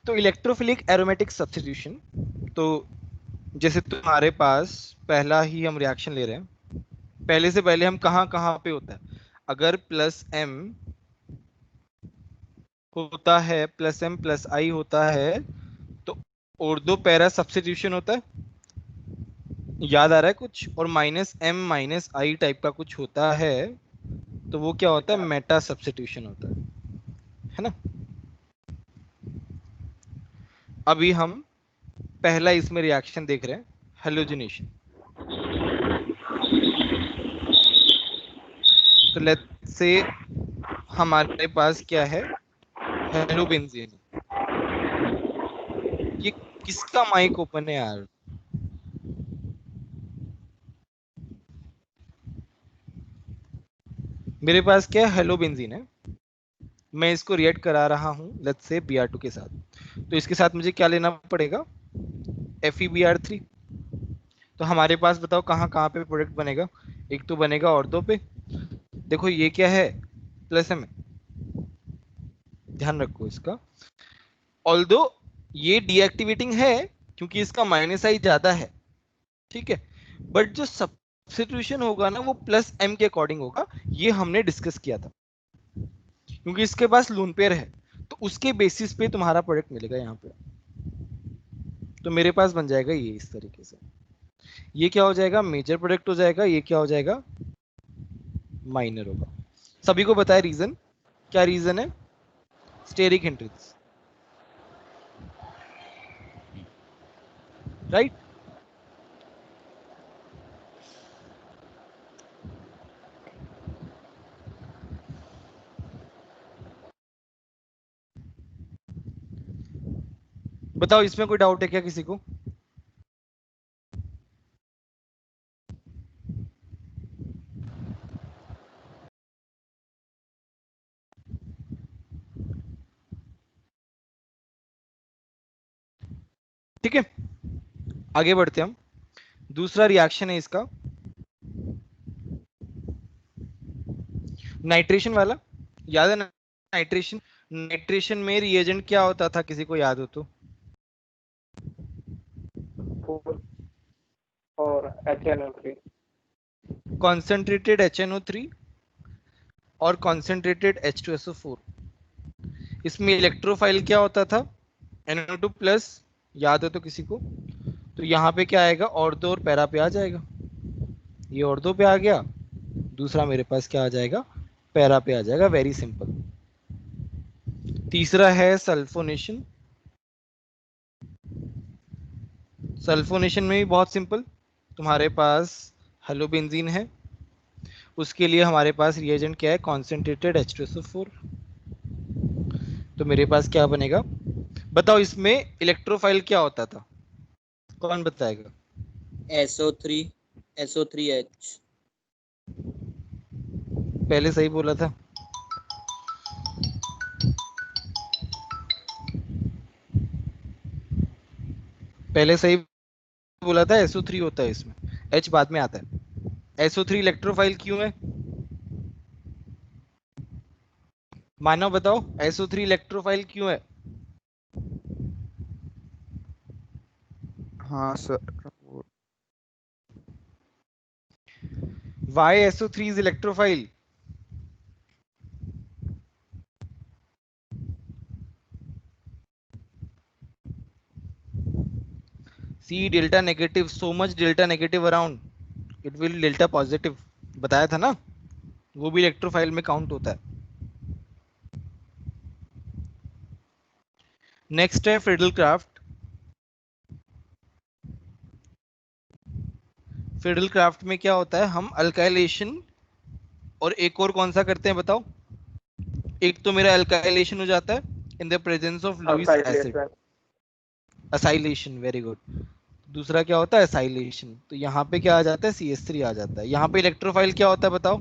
तो electrophilic aromatic substitution, तो जैसे तुम्हारे पास पहला ही हम रिएक्शन ले रहे हैं, पहले से पहले हम कहाँ कहाँ पे होता है, अगर प्लस एम होता है, प्लस एम प्लस आई होता है, तो ऑर्थो पैरा सब्स्टिट्यूशन होता है, याद आ रहा है कुछ, और minus M minus I type का कुछ होता है, तो वो क्या होता है, मेटा सब्स्टिट्यूशन होता है ना। अभी हम पहला इसमें रिएक्शन देख रहे हैं, हेलोजिनेशन। तो लेट्स से हमारे पास क्या है, हेलोबेंजीन। ये किसका माइक ओपन है यार? मेरे पास क्या है, हेलोबेंजीन है, मैं इसको रिएक्ट करा रहा हूं लेट्स से Br2 के साथ। तो इसके साथ मुझे क्या लेना पड़ेगा, FeBr3। तो हमारे पास बताओ कहाँ कहाँ पे प्रोडक्ट बनेगा, एक तो बनेगा ऑर्थो पे, देखो ये क्या है, प्लस एम, ध्यान रखो इसका। ऑल्दो ये डीएक्टिवेटिंग है क्योंकि इसका माइनस आई ज्यादा है, ठीक है, बट जो सब्स्टिट्यूशन होगा ना वो प्लस एम के अकॉर्डिंग होगा, ये हमने डिस्कस किया था, क्योंकि इसके पास लोन पेयर है, तो उसके बेसिस पे तुम्हारा प्रोडक्ट मिलेगा यहाँ पे। तो मेरे पास बन जाएगा ये इस तरीके से, ये क्या हो जाएगा, मेजर प्रोडक्ट हो जाएगा, ये क्या हो जाएगा, माइनर होगा। सभी को बताया रीजन, क्या रीजन है, स्टेरिक हिंड्रेंस, राइट। बताओ इसमें कोई डाउट है क्या किसी को? ठीक है, आगे बढ़ते हैं हम। दूसरा रिएक्शन है इसका, नाइट्रेशन वाला, याद है ना, नाइट्रेशन, नाइट्रेशन में रिएजेंट क्या होता था, किसी को याद हो तो? और HNO3। कॉन्सेंट्रेटेड HNO3 और कॉन्सेंट्रेटेड H2SO4। इसमें इलेक्ट्रोफाइल क्या होता था, NO2 प्लस, याद है तो किसी को? तो यहाँ पे क्या आएगा, ऑर्थो और पैरा पे आ जाएगा, ये ऑर्थो पे आ गया, दूसरा मेरे पास क्या आ जाएगा, पैरा पे आ जाएगा, वेरी सिंपल। तीसरा है सल्फोनेशन। सल्फोनेशन में भी बहुत सिंपल, तुम्हारे पास हेलोबेंजीन है, उसके लिए हमारे पास रिएजेंट क्या है, कॉन्सेंट्रेटेड H2SO4। तो मेरे पास क्या बनेगा, बताओ इसमें इलेक्ट्रोफाइल क्या होता था, कौन बताएगा? SO3, SO3H। पहले सही बोला था, पहले सही बोला था, SO3 होता है इसमें, H बाद में आता है। SO3 इलेक्ट्रोफाइल क्यों है, मानव बताओ, SO3 इलेक्ट्रोफाइल क्यों है? हाँ सर वो Why SO3 is electrophile? C delta negative, so much delta negative around, it will delta positive, बताया था ना, वो भी इलेक्ट्रोफाइल में काउंट होता है। नेक्स्ट है फिडल क्राफ्ट। फिडल क्राफ्ट में क्या होता है, हम अल्काइलेशन और एक और कौन सा करते हैं बताओ, एक तो मेरा अल्काइलेशन हो जाता है in the presence of Lewis acid, acylation, very good. दूसरा क्या होता है, असाइलेशन, तो यहाँ पे क्या आ जाता है, CH3 आ जाता है। यहाँ पे इलेक्ट्रोफाइल क्या होता है बताओ,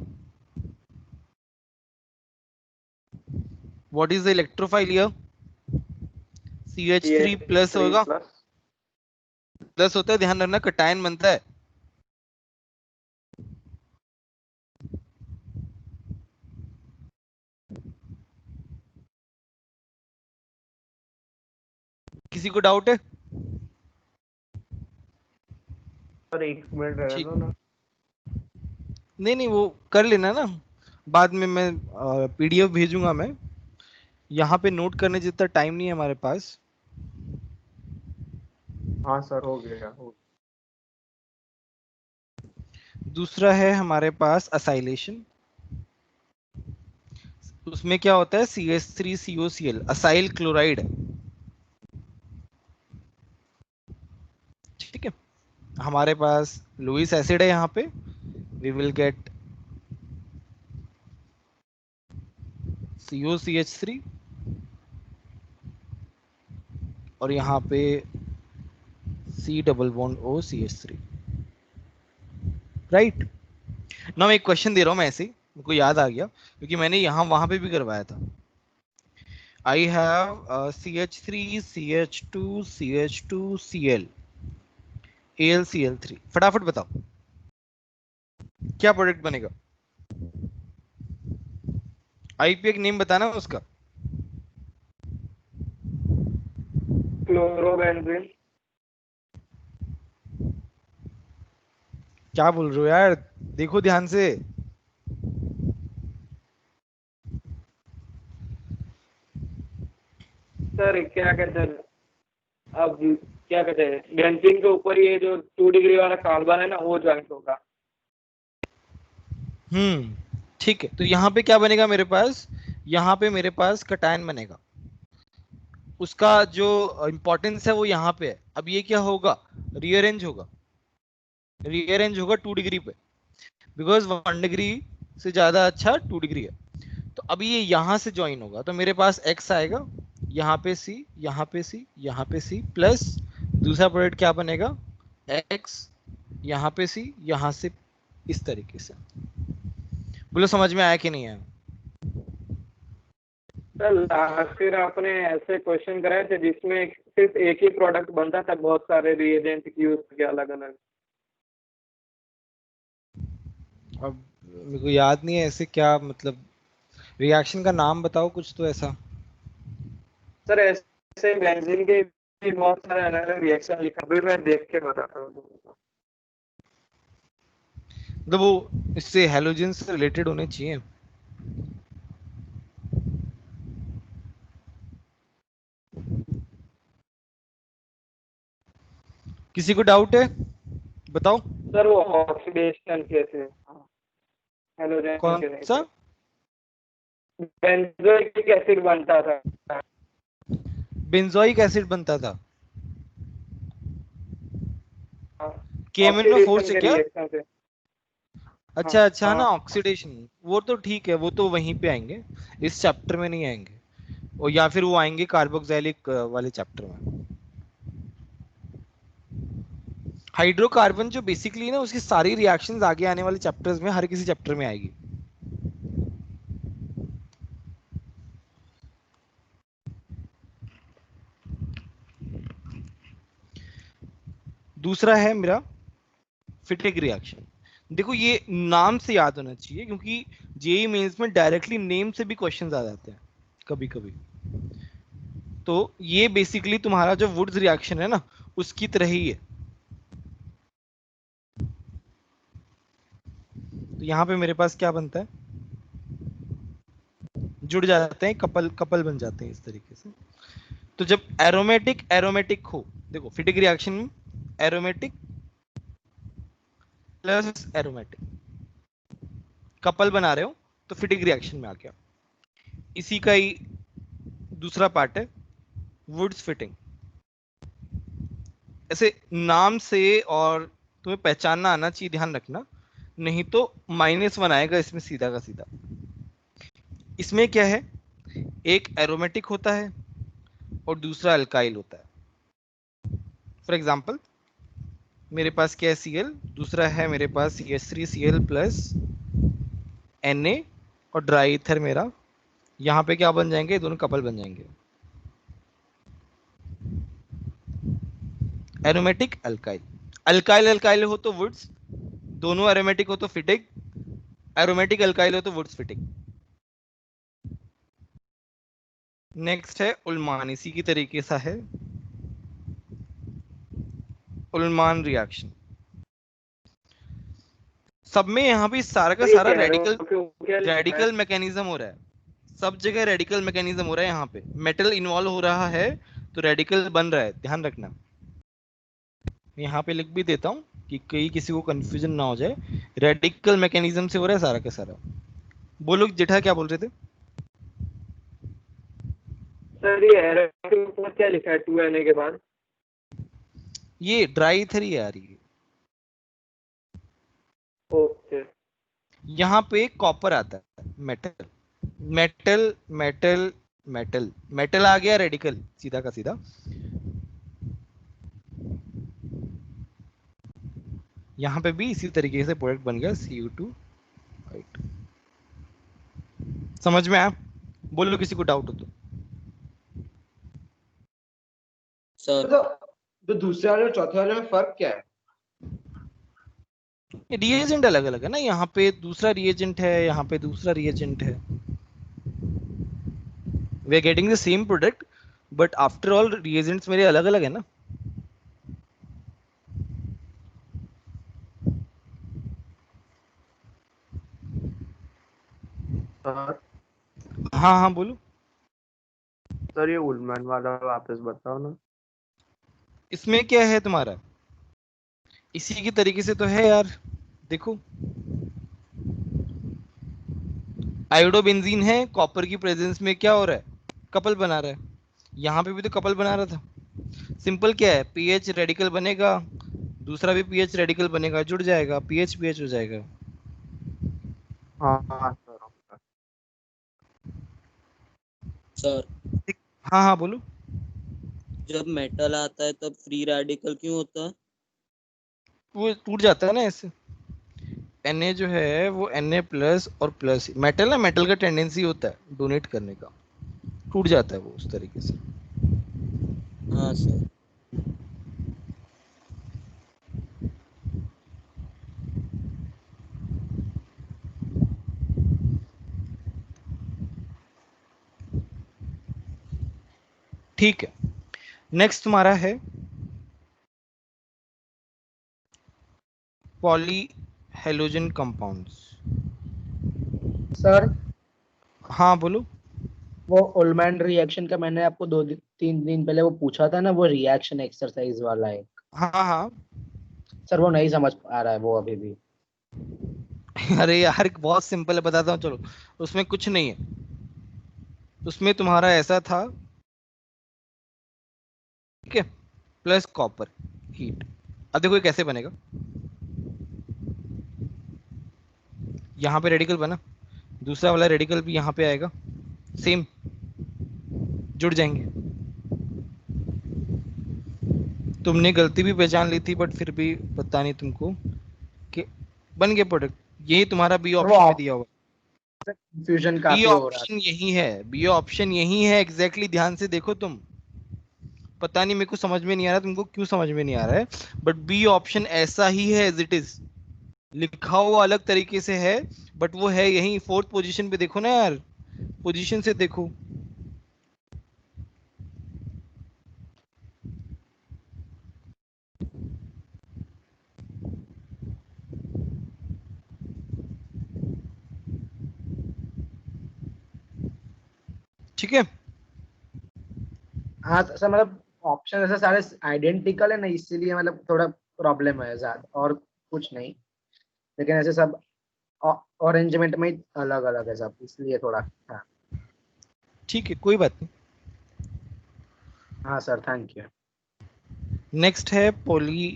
what is the electrophile here, CH3 plus होगा, प्लस होता है, ध्यान रखना, कटायन बनता है, किसी को डाउट है? सर एक मिनट रहने ठीक, दो ना। नहीं नहीं वो कर लेना ना, बाद में मैं पीडीएफ भेजूंगा मैं, यहाँ पे नोट करने जितना टाइम नहीं है हमारे पास। हाँ सर हो गया हो दूसरा है हमारे पास असाइलेशन। उसमें क्या होता है, CH3COCl असाइल क्लोराइड, ठीक है। हमारे पास लुईस एसिड है यहाँ पे, वी विल गेट COCH3 और यहाँ पे C double bond OCH3, right. ना मैं एक क्वेश्चन दे रहा हूँ मैं ऐसे ही, मुझको याद आ गया क्योंकि मैंने यहाँ वहां पे भी करवाया था। I have CH3 CH2 CH2 Cl AlCl3, फटाफट बताओ क्या प्रोडक्ट बनेगा। आईपी एक नेम बताना उसका। क्लोरोबेंजीन। क्या बोल रहे हो यार, देखो ध्यान से। सर क्या कहते हैं, अब क्या कहते हैं, बेंजीन के ऊपर ये जो 2 डिग्री वाला कार्बन है ना वो ज्वाइंट होगा। ठीक है, तो यहाँ पे क्या बनेगा मेरे पास, यहाँ पे मेरे पास कटायन बनेगा, उसका जो इंपॉर्टेंस है वो यहाँ पे है। अब ये क्या होगा, रीअरेंज होगा, रीअरेंज होगा 2 डिग्री पे, बिकॉज 1 डिग्री से ज्यादा अच्छा 2 डिग्री है। तो अभी ये यहाँ से ज्वाइन होगा तो मेरे पास x आएगा, यहाँ पे C, यहाँ पे C, यहाँ पे C प्लस दूसरा प्रोडक्ट क्या बनेगा, x, यहाँ पे C, यहाँ से इस तरीके से। बोलो समझ में आया कि नहीं आया? सर लास्ट ईयर आपने ऐसे क्वेश्चन कराए थे जिसमें सिर्फ एक ही प्रोडक्ट बनता था, बहुत सारे रिएजेंट यूज किए अलग अलग। अब मेरे को याद नहीं है ऐसे क्या, मतलब रिएक्शन का नाम बताओ कुछ तो ऐसा। सर ऐसे बेंजीन के भी बहुत सारे अलग अलग रिएक्शन लिखा, अभी मैं देख के बताता हूँ। मतलब वो इससे हेलोजन से रिलेटेड होने चाहिए। किसी को डाउट है, बताओ। सर वो ऑक्सीडेशन कैसे, हेलोजन कौन के नहीं सा? थे, बेंजोइक एसिड बनता था। बेंजोइक एसिड बनता था, केमिन में फोर ऑक्सीडेशन से के क्या? रिएक्शन से। हाँ अच्छा अच्छा हाँ ना, ऑक्सीडेशन, वो तो ठीक है, वो तो वहीं पे आएंगे, इस चैप्टर में नहीं आएंगे, और या फिर वो आएंगे कार्बोक्सिलिक वाले चैप्टर में। हाइड्रोकार्बन जो बेसिकली ना उसकी सारी रिएक्शंस आगे आने वाले चैप्टर्स में, हर किसी चैप्टर में आएगी। दूसरा है मेरा फिटिक रिएक्शन। देखो ये नाम से याद होना चाहिए क्योंकि जेई मेंस में डायरेक्टली नेम से भी क्वेश्चंस आ जाते हैं कभी कभी। तो ये बेसिकली तुम्हारा जो वुड्स रिएक्शन है ना, उसकी तरह ही है। तो यहाँ पे मेरे पास क्या बनता है, जुड़ जाते हैं, कपल कपल बन जाते हैं इस तरीके से। तो जब एरोमेटिक एरोमेटिक हो, देखो फिटिक रिएक्शन में एरोमेटिक प्लस एरोमेटिक कपल बना रहे हो तो फिटिक रिएक्शन में आ गया। इसी का ही दूसरा पार्ट है वुड्स फिटिंग। ऐसे नाम से और तुम्हें पहचानना आना चाहिए, ध्यान रखना, नहीं तो -1 आएगा इसमें सीधा का सीधा। इसमें क्या है, एक एरोमेटिक होता है और दूसरा अल्काइल होता है। फॉर एग्जाम्पल मेरे पास क्या है, Cl, दूसरा है मेरे पास CH3Cl प्लस Na और ड्राई ईथर मेरा, यहाँ पे क्या बन जाएंगे, दोनों कपल बन जाएंगे, एरोमेटिक अल्काइल। अल्काइल अल्काइल हो तो वुड्स, दोनों एरोमेटिक हो तो फिटिक, एरोमेटिक अल्काइल हो तो वुड्स फिटिक। नेक्स्ट है उल्मान, इसी की तरीके सा है, उल्मान रिएक्शन। सब में यहाँ भी सारा का ये सारा कह रहे रेडिकल हो क्यों, क्या लिखा है? रेडिकल मैकेनिज्म हो रहा है, सब जगह रेडिकल मैकेनिज्म हो रहा है। यहाँ पे मेटल इन्वॉल्व हो रहा है तो रेडिकल बन रहा है, ध्यान रखना। यहाँ पे लिख भी देता हूँ कि कहीं किसी को कंफ्यूजन ना हो जाए, रेडिकल मैकेनिज्म से हो रहा है सारा का सारा। बोलो जेठा क्या बोल रहे थे? सर ये एरर के ऊपर क्या लिखा है 2Na के बाद? ये ड्राई थरी आ रही है। ओके। यहाँ पे कॉपर आता है, metal metal metal metal metal आ गया रेडिकल, सीधा का सीधा। यहाँ पे भी इसी तरीके से प्रोडक्ट बन गया Cu2। समझ में आया? बोलो किसी को डाउट हो तो। सर तो दूसरे वाले और चौथे वाले में फर्क क्या है? रिएजेंट अलग अलग है ना, यहाँ पे दूसरा रिएजेंट है, यहाँ पे दूसरा रिएजेंट है। We are getting the same product but after all reagents मेरे अलग अलग है ना। सर हाँ हाँ बोलो। सर ये उल्मैन वाला वापस बताओ ना। इसमें क्या है तुम्हारा? इसी की तरीके से तो है यार, देखो आयोडोबेंजीन है, कॉपर की प्रेजेंस में क्या हो रहा है, कपल बना रहा है। यहाँ पे भी तो कपल बना रहा था। सिंपल क्या है, पीएच रेडिकल बनेगा, दूसरा भी पीएच रेडिकल बनेगा, जुड़ जाएगा, पीएच पीएच हो जाएगा। हाँ सर। सर हाँ हाँ बोलो। जब मेटल आता है तब फ्री रेडिकल क्यों होता है? वो टूट जाता है ना ऐसे। Na जो है वो Na प्लस और प्लस, मेटल ना, मेटल का टेंडेंसी होता है डोनेट करने का, टूट जाता है वो उस तरीके से। हाँ सर। ठीक है, नेक्स्ट तुम्हारा है पॉली हेलोजन कंपाउंड्स। सर हाँ बोलो। वो उल्मैन रिएक्शन का मैंने आपको 2-3 दिन पहले वो पूछा था ना, वो रिएक्शन एक्सरसाइज वाला है। हाँ हाँ। सर वो नहीं समझ आ रहा है वो अभी भी। अरे यार बहुत सिंपल है, बताता हूँ चलो। उसमें कुछ नहीं है, उसमें तुम्हारा ऐसा था, ठीक है, प्लस कॉपर हीट। अब देखो ये कैसे बनेगा, यहाँ पे रेडिकल बना, दूसरा वाला रेडिकल भी यहाँ पे आएगा, सेम जुड़ जाएंगे। तुमने गलती भी पहचान ली थी बट फिर भी पता नहीं तुमको कि बन गए प्रोडक्ट। यही तुम्हारा बी सर वो ऑप्शन में दिया हुआ है, कंफ्यूजन बी काफी हो रहा ऑप्शन यही है, बी ऑप्शन यही है एग्जैक्टली। ध्यान से देखो तुम, पता नहीं मेरे को समझ में नहीं आ रहा तुमको क्यों समझ में नहीं आ रहा है, बट बी ऑप्शन ऐसा ही है एज इट इज, लिखा हुआ अलग तरीके से है बट वो है यही। फोर्थ पोजीशन पे देखो ना यार, पोजीशन से देखो। ठीक है, हाँ सर, मतलब ऑप्शन ऐसे सारे आइडेंटिकल है ना, इसीलिए मतलब थोड़ा प्रॉब्लम है ज्यादा, और कुछ नहीं। लेकिन ऐसे सब अरेंजमेंट में अलग अलग है सब, इसलिए थोड़ा। हाँ ठीक है कोई बात नहीं। हाँ सर, थैंक यू। नेक्स्ट है पॉली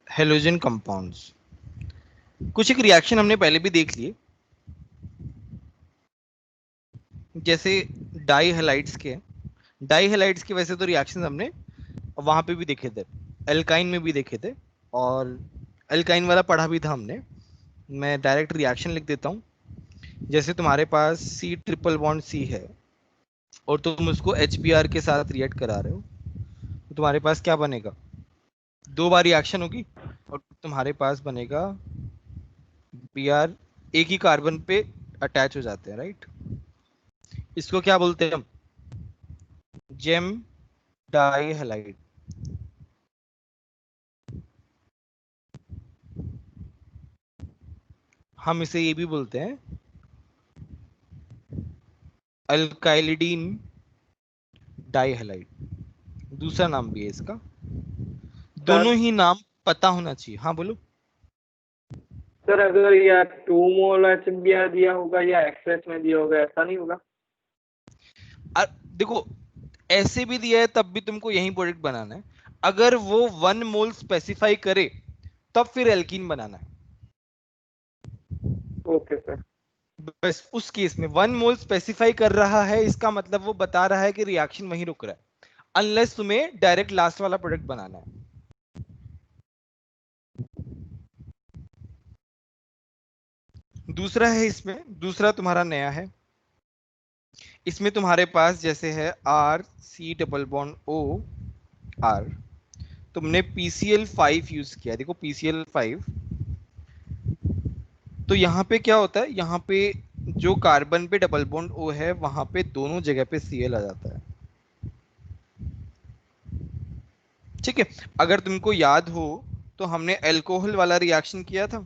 हेलोजन कंपाउंड्स। कुछ एक रिएक्शन हमने पहले भी देख लिए, जैसे डाई हेलाइड्स के, डाई हेलाइड्स के वैसे तो रिएक्शन हमने वहां पे भी देखे थे, एल्काइन में भी देखे थे, और एल्काइन वाला पढ़ा भी था हमने। मैं डायरेक्ट रिएक्शन लिख देता हूँ। जैसे तुम्हारे पास सी ट्रिपल बॉन्ड सी है और तुम उसको HBr के साथ रिएक्ट करा रहे हो, तो तुम्हारे पास क्या बनेगा, दो बार रिएक्शन होगी और तुम्हारे पास बनेगा Br, एक ही कार्बन पे अटैच हो जाते हैं, राइट। इसको क्या बोलते हैं हम, जेम डाई हेलाइड। हम इसे ये भी बोलते हैं अल्काइलिडीन डाइहैलाइड, दूसरा नाम भी है इसका। दोनों ही नाम पता होना चाहिए। हाँ बोलो। सर अगर या 2 मोल एच दिया होगा या एक्सेस में दिया होगा, ऐसा नहीं होगा? देखो ऐसे भी दिया है तब भी तुमको यही प्रोडक्ट बनाना है। अगर वो 1 मोल स्पेसिफाई करे तब फिर एल्कीन बनाना है। Okay sir. बस उस केस में 1 मोल स्पेसिफाई कर रहा है, इसका मतलब वो बता रहा है कि रिएक्शन वहीं रुक रहा है, अनलेस तुम्हें डायरेक्ट लास्ट वाला प्रोडक्ट बनाना है। दूसरा है इसमें, दूसरा तुम्हारा नया है। इसमें तुम्हारे पास जैसे है R C double bond O R, तुमने PCl5 यूज किया। देखो PCl5, तो यहाँ पे क्या होता है, यहाँ पे जो कार्बन पे डबल बॉन्ड O है वहां पे दोनों जगह पे Cl आ जाता है। ठीक है, अगर तुमको याद हो तो हमने अल्कोहल वाला रिएक्शन किया था।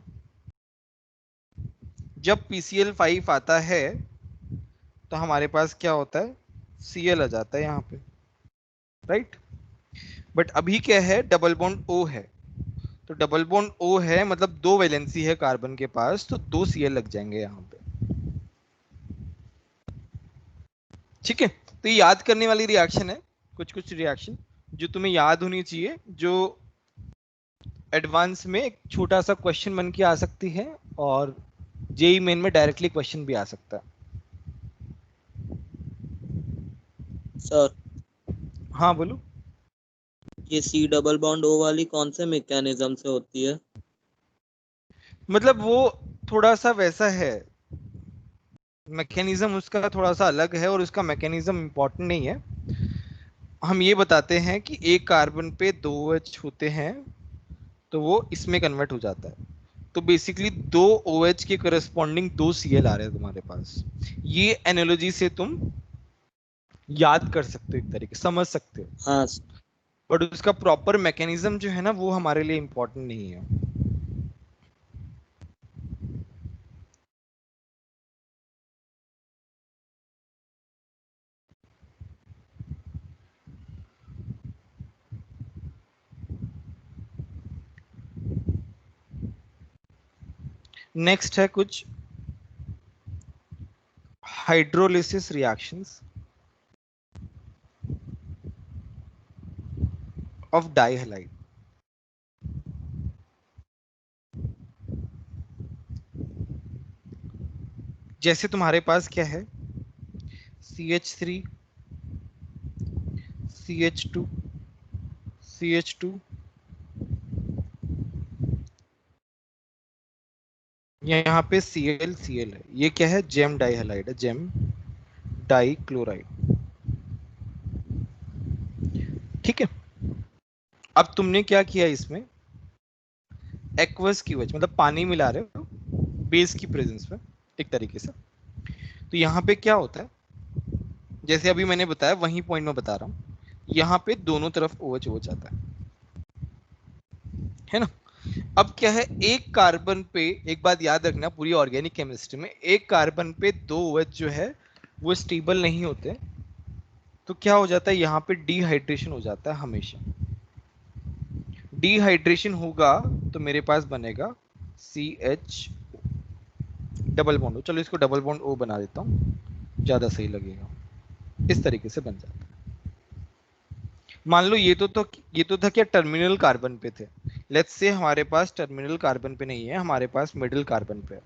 जब PCl5 आता है तो हमारे पास क्या होता है, Cl आ जाता है यहाँ पे, राइट। बट अभी क्या है, डबल बॉन्ड O है, तो डबल बॉन्ड O है मतलब 2 वैलेंसी है कार्बन के पास, तो 2 Cl लग जाएंगे यहाँ पे। ठीक है, तो ये याद करने वाली रिएक्शन है। कुछ कुछ रिएक्शन जो तुम्हें याद होनी चाहिए, जो एडवांस में एक छोटा सा क्वेश्चन बन के आ सकती है, और जेई मेन में डायरेक्टली क्वेश्चन भी आ सकता है। सर हाँ बोलो। ये सी डबल बॉन्ड ओ वाली कौन से मैकेनिज्म से होती है? मतलब वो थोड़ा सा वैसा है, मैकेनिज्म उसका थोड़ा सा अलग है, और उसका मैकेनिज्म इंपॉर्टेंट नहीं है। हम ये बताते हैं कि एक कार्बन पे 2 OH होते हैं, तो वो इसमें कन्वर्ट हो जाता है। तो बेसिकली 2 OH के करस्पॉन्डिंग 2 Cl आ रहे हैं तुम्हारे पास। ये एनालॉजी से तुम याद कर सकते हो, एक तरीके समझ सकते हो, हाँ बट उसका प्रॉपर मैकेनिज्म जो है ना वो हमारे लिए इंपॉर्टेंट नहीं है। नेक्स्ट है कुछ हाइड्रोलिसिस रिएक्शंस ऑफ डाइहैलाइड। जैसे तुम्हारे पास क्या है, CH3 CH2 CH2, यहाँ पे Cl है, ये क्या है, जेम डाइहैलाइड है, जेम डाइक्लोराइड। ठीक है, अब तुमने क्या किया, इसमें एक्वस की वजह मतलब पानी मिला रहे हो बेस की प्रेजेंस में एक तरीके से। तो यहाँ पे क्या होता है, जैसे अभी मैंने बताया वही पॉइंट में बता रहा हूँ, यहाँ पे दोनों तरफ OH OH आता है ना। अब क्या है, एक कार्बन पे, एक बात याद रखना पूरी ऑर्गेनिक केमिस्ट्री में, एक कार्बन पे 2 OH जो है वो स्टेबल नहीं होते, तो क्या हो जाता है, यहाँ पे डिहाइड्रेशन हो जाता है हमेशा। डिहाइड्रेशन होगा तो मेरे पास बनेगा CH डबल बॉन्ड, चलो इसको डबल बॉन्ड O बना देता हूँ, ज्यादा सही लगेगा। इस तरीके से बन जाता है। मान लो ये तो था क्या, टर्मिनल कार्बन पे थे। लेट्स से हमारे पास टर्मिनल कार्बन पे नहीं है, हमारे पास मिडिल कार्बन पे है।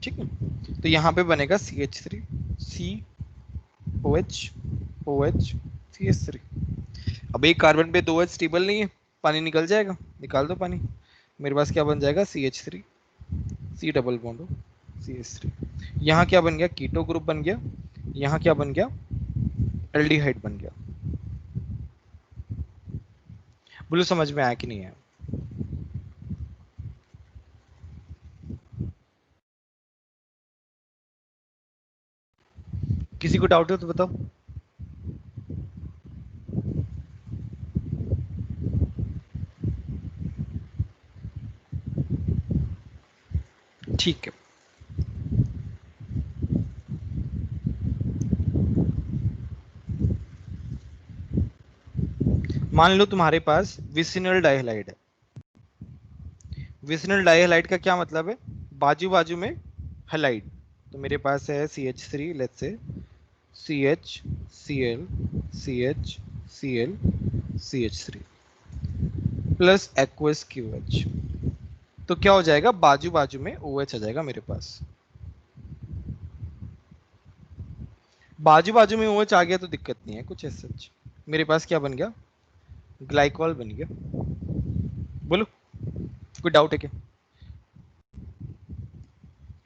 ठीक है, तो यहाँ पे बनेगा CH3 COH OH CH3। अब एक कार्बन पे 2 OH स्टेबल नहीं है, पानी निकल जाएगा, निकाल दो पानी, मेरे पास क्या बन जाएगा, CH3 C double bond CH3। यहाँ क्या बन गया, कीटो ग्रुप बन गया, यहाँ क्या बन गया, एल्डिहाइड बन गया। बोलो समझ में आया कि नहीं आया? किसी को डाउट हो तो बताओ। ठीक है, मान लो तुम्हारे पास विसिनल डाइहलाइड है। विसिनल डाइहलाइड का क्या मतलब है? बाजू बाजू में हलाइड। तो मेरे पास है CH3, let's say CH Cl CH Cl CH3 plus aqueous QH। तो क्या हो जाएगा? बाजू बाजू में OH आ जाएगा मेरे पास। बाजू बाजू में OH आ गया तो दिक्कत नहीं है कुछ ऐसा। मेरे पास क्या बन गया? ग्लाइकॉल बन गया। बोलो, कोई डाउट है क्या?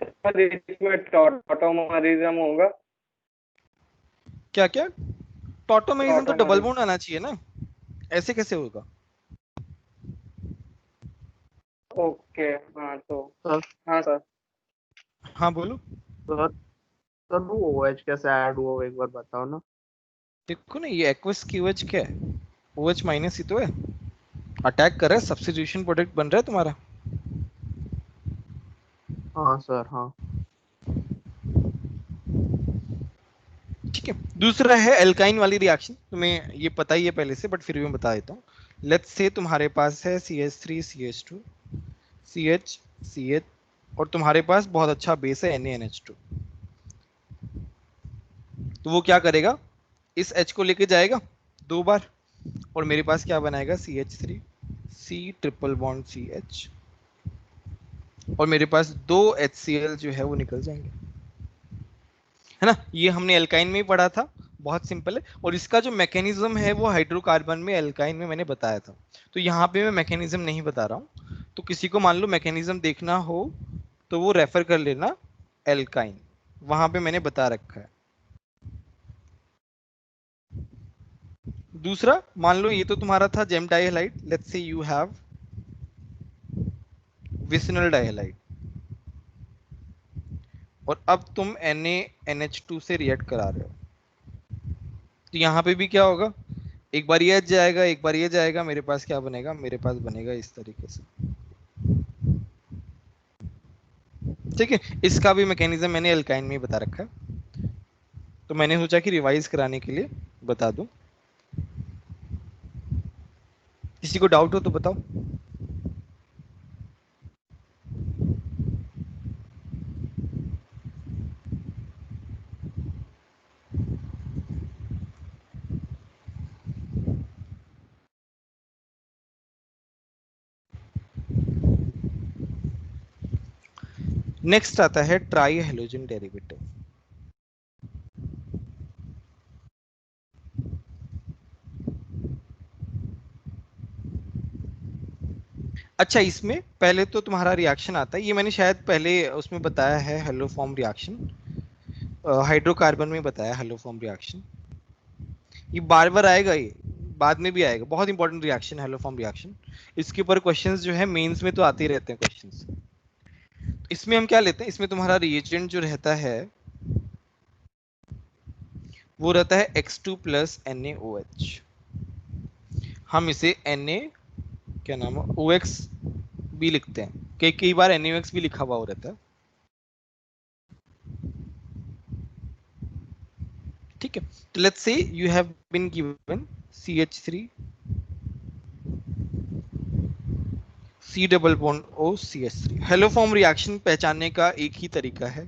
सर इसमें टॉटोमरिज्म होगा? क्या क्या? टॉटोमेरिज्म तो डबल टॉटोमरिज्म। बॉन्ड आना चाहिए ना, ऐसे कैसे होगा? ओके, हाँ तो, सर हाँ सर। हाँ बोलो। सर सर वो OH कैसे ऐड हुआ एक बार बताओ ना। देखो ना, ये एक्वस QH क्या है? OH माइनस ही तो है, अटैक कर रहा है, सब्स्टिट्यूशन प्रोडक्ट बन रहा है तुम्हारा। हाँ सर हाँ। ठीक है, दूसरा है एल्काइन वाली रिएक्शन, तुम्हें ये पता ही है पहले से, बट फिर भी मैं बता देता हूँ। लेट्स से तुम्हारे पास है CH3 CH2 CH CH और तुम्हारे पास बहुत अच्छा बेस है NaNH2। तो वो क्या करेगा? इस H को लेके जाएगा 2 बार और मेरे पास क्या बनाएगा? CH3 C triple bond CH और मेरे पास 2 HCl जो है वो निकल जाएंगे, है ना। ये हमने एल्काइन में ही पढ़ा था, बहुत सिंपल है। और इसका जो मैकेनिज्म है वो हाइड्रोकार्बन में, एल्काइन में मैंने बताया था। तो यहाँ पे मैं मैकेनिज्म नहीं बता रहा हूँ, तो किसी को मान लो मैकेनिज्म देखना हो तो वो रेफर कर लेना एल्काइन, वहां पे मैंने बता रखा है। दूसरा, मान लो ये तो तुम्हारा था gem dihalide, let's say you have vicinal dihalide और अब तुम NaNH2 से रिएक्ट करा रहे हो। तो यहाँ पे भी क्या होगा? एक बार ये जाएगा, एक बार ये जाएगा, मेरे पास क्या बनेगा? मेरे पास बनेगा इस तरीके से। ठीक है, इसका भी मैकेनिज्म मैंने एल्काइन में ही बता रखा है, तो मैंने सोचा कि रिवाइज कराने के लिए बता दूं। किसी को डाउट हो तो बताओ। नेक्स्ट आता है ट्राई हेलोजन डेरिवेटिव। अच्छा, इसमें पहले तो तुम्हारा रिएक्शन आता है, ये मैंने शायद पहले उसमें बताया है, हेलोफॉर्म रिएक्शन, हाइड्रोकार्बन में बताया हेलोफॉर्म रिएक्शन। ये बार बार आएगा, ये बाद में भी आएगा, बहुत इंपॉर्टेंट रिएक्शन, हेलोफॉर्म रिएक्शन। इसके ऊपर क्वेश्चंस जो है मेंस में तो आते ही रहते हैं क्वेश्चंस। इसमें हम क्या लेते हैं? इसमें तुम्हारा रिएजेंट जो रहता है वो रहता है X2 प्लस NaOH। हम इसे Na, क्या नाम है, OX भी लिखते हैं, कई कई बार NaOX भी लिखा हुआ रहता है। ठीक है, तो let's say you have been given CH3 C double bond O CH3। Haloform reaction पहचानने का एक ही तरीका है,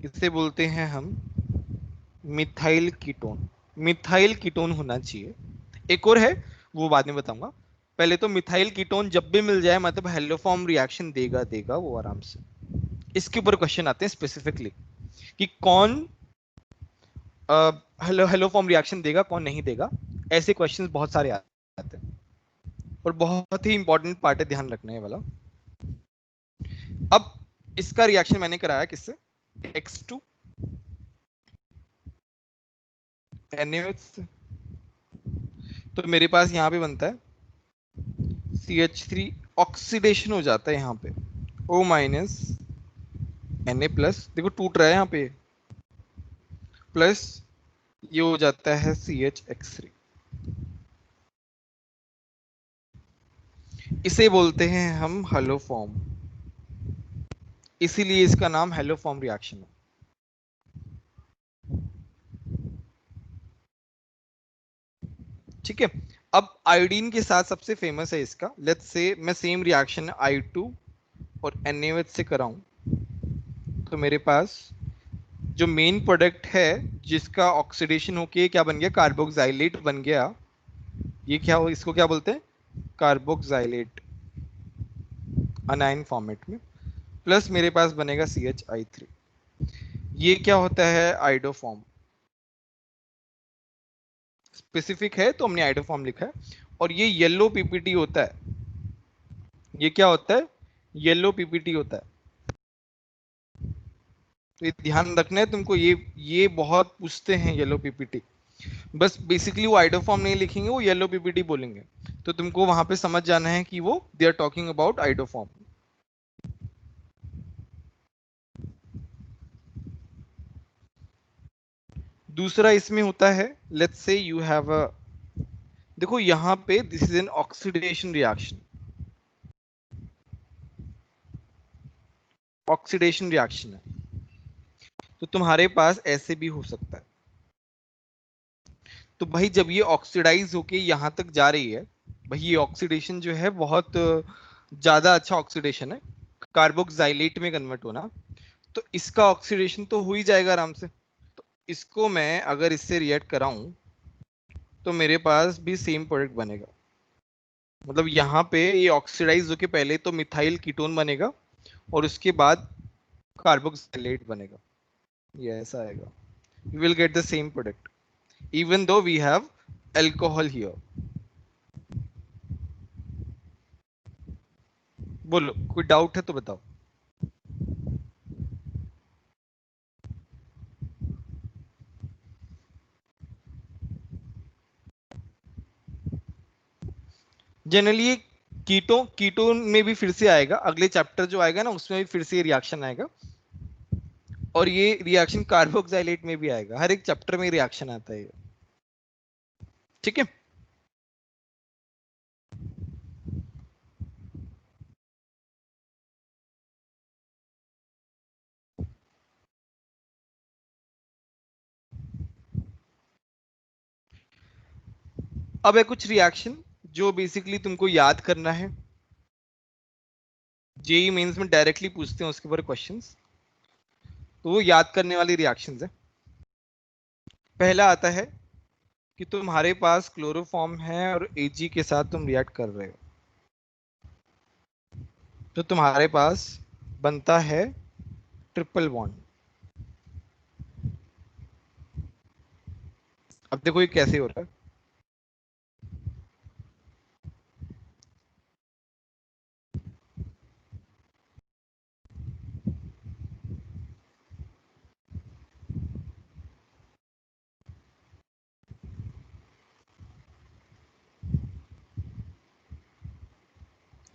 इसे बोलते हैं हम मिथाइल कीटोन। मिथाइल कीटोन होना चाहिए। एक और है, वो बाद में बताऊंगा। पहले तो मिथाइल कीटोन जब भी मिल जाए मतलब हेलोफॉर्म रिएक्शन देगा देगा वो आराम से। इसके ऊपर क्वेश्चन आते हैं स्पेसिफिकली कि कौन हेलोफॉर्म रिएक्शन देगा, कौन नहीं देगा। ऐसे क्वेश्चंस बहुत सारे आते हैं और बहुत ही इंपॉर्टेंट पार्ट है, ध्यान रखने वाला। अब इसका रिएक्शन मैंने कराया किससे? X2 NaOH से। तो मेरे पास यहाँ पे बनता है CH3, ऑक्सीडेशन हो जाता है यहाँ पे O माइनस Na प्लस, देखो टूट रहा है यहाँ पे, प्लस ये हो जाता है CHX3। इसे बोलते हैं हम हेलो फॉर्म, इसीलिए इसका नाम हेलो फॉर्म रिएक्शन है। ठीक है, अब आयोडीन के साथ सबसे फेमस है इसका, लेट्स से मैं सेम रिएक्शन I2 और NaOH से कराऊं, तो मेरे पास जो मेन प्रोडक्ट है जिसका ऑक्सीडेशन होके क्या बन गया, कार्बोक्साइलेट बन गया, ये क्या हो, इसको क्या बोलते हैं, कार्बोक्साइलेट अनायन फॉर्मेट में, प्लस मेरे पास बनेगा CH3। ये क्या होता है, आइडोफॉर्म। स्पेसिफिक है तो हमने आइडोफॉर्म लिखा है। और ये येलो पीपीटी होता है, ये क्या होता है, येलो पीपीटी होता है। तो ये ध्यान रखना है तुमको, ये बहुत पूछते हैं येलो पीपीटी। बस बेसिकली वो आइडोफॉर्म नहीं लिखेंगे, वो येलो पीपीटी बोलेंगे, तो तुमको वहां पे समझ जाना है कि वो they are talking about iodoform. दूसरा इसमें होता है, let's say you have a, देखो यहां पे this is an oxidation reaction, oxidation reaction है, तो तुम्हारे पास ऐसे भी हो सकता है। तो भाई जब ये ऑक्सीडाइज होके यहां तक जा रही है, भाई ये ऑक्सीडेशन जो है बहुत ज्यादा अच्छा ऑक्सीडेशन है, कार्बोक्साइलेट में कन्वर्ट होना, तो इसका ऑक्सीडेशन तो हो ही जाएगा आराम से। तो इसको मैं अगर इससे रिएक्ट कराऊं तो मेरे पास भी सेम प्रोडक्ट बनेगा, मतलब यहाँ पे ये ऑक्सीडाइज होके पहले तो मिथाइल कीटोन बनेगा और उसके बाद कार्बोक्सिलेट बनेगा, ये ऐसा आएगा, you will get the same product even though we have alcohol here। बोलो कोई डाउट है तो बताओ। जनरली कीटोन में भी फिर से आएगा, अगले चैप्टर जो आएगा ना उसमें भी फिर से रिएक्शन आएगा, और ये रिएक्शन कार्बोक्सिलेट में भी आएगा, हर एक चैप्टर में रिएक्शन आता है। ठीक है, अब है कुछ रिएक्शन जो बेसिकली तुमको याद करना है, जेई मेंस में डायरेक्टली पूछते हैं उसके ऊपर क्वेश्चंस, तो वो याद करने वाली रिएक्शंस है। पहला आता है कि तुम्हारे पास क्लोरोफॉर्म है और Ag के साथ तुम रिएक्ट कर रहे हो, तो तुम्हारे पास बनता है ट्रिपल बॉन्ड। अब देखो ये कैसे हो रहा है,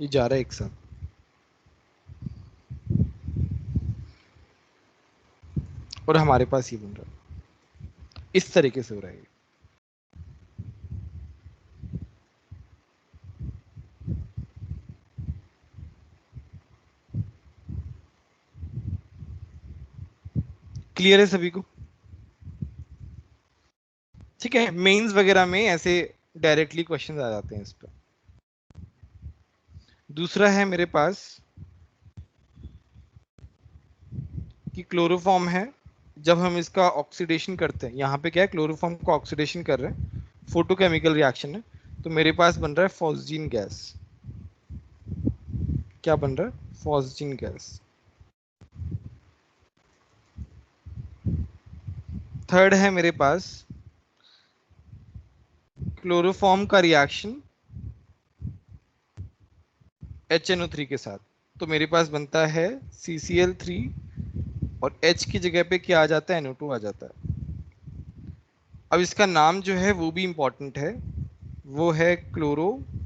ये जा रहा है एक साथ, और हमारे पास ये बन रहा है, इस तरीके से हो रहा है। क्लियर है सभी को? ठीक है, मेंस वगैरह में ऐसे डायरेक्टली क्वेश्चन आ जाते हैं इस पर। दूसरा है मेरे पास कि क्लोरोफॉर्म है, जब हम इसका ऑक्सीडेशन करते हैं, यहाँ पे क्या है, क्लोरोफॉर्म को ऑक्सीडेशन कर रहे हैं, फोटोकेमिकल रिएक्शन है, तो मेरे पास बन रहा है फॉस्जीन गैस। क्या बन रहा है, फॉस्जीन गैस। थर्ड है मेरे पास क्लोरोफॉर्म का रिएक्शन HNO3 के साथ, तो मेरे पास बनता है CCl3 और H की जगह पे क्या आ जाता है, NO2 आ जाता है। अब इसका नाम जो है वो भी इंपॉर्टेंट है, वो है क्लोरोपिक्रिन,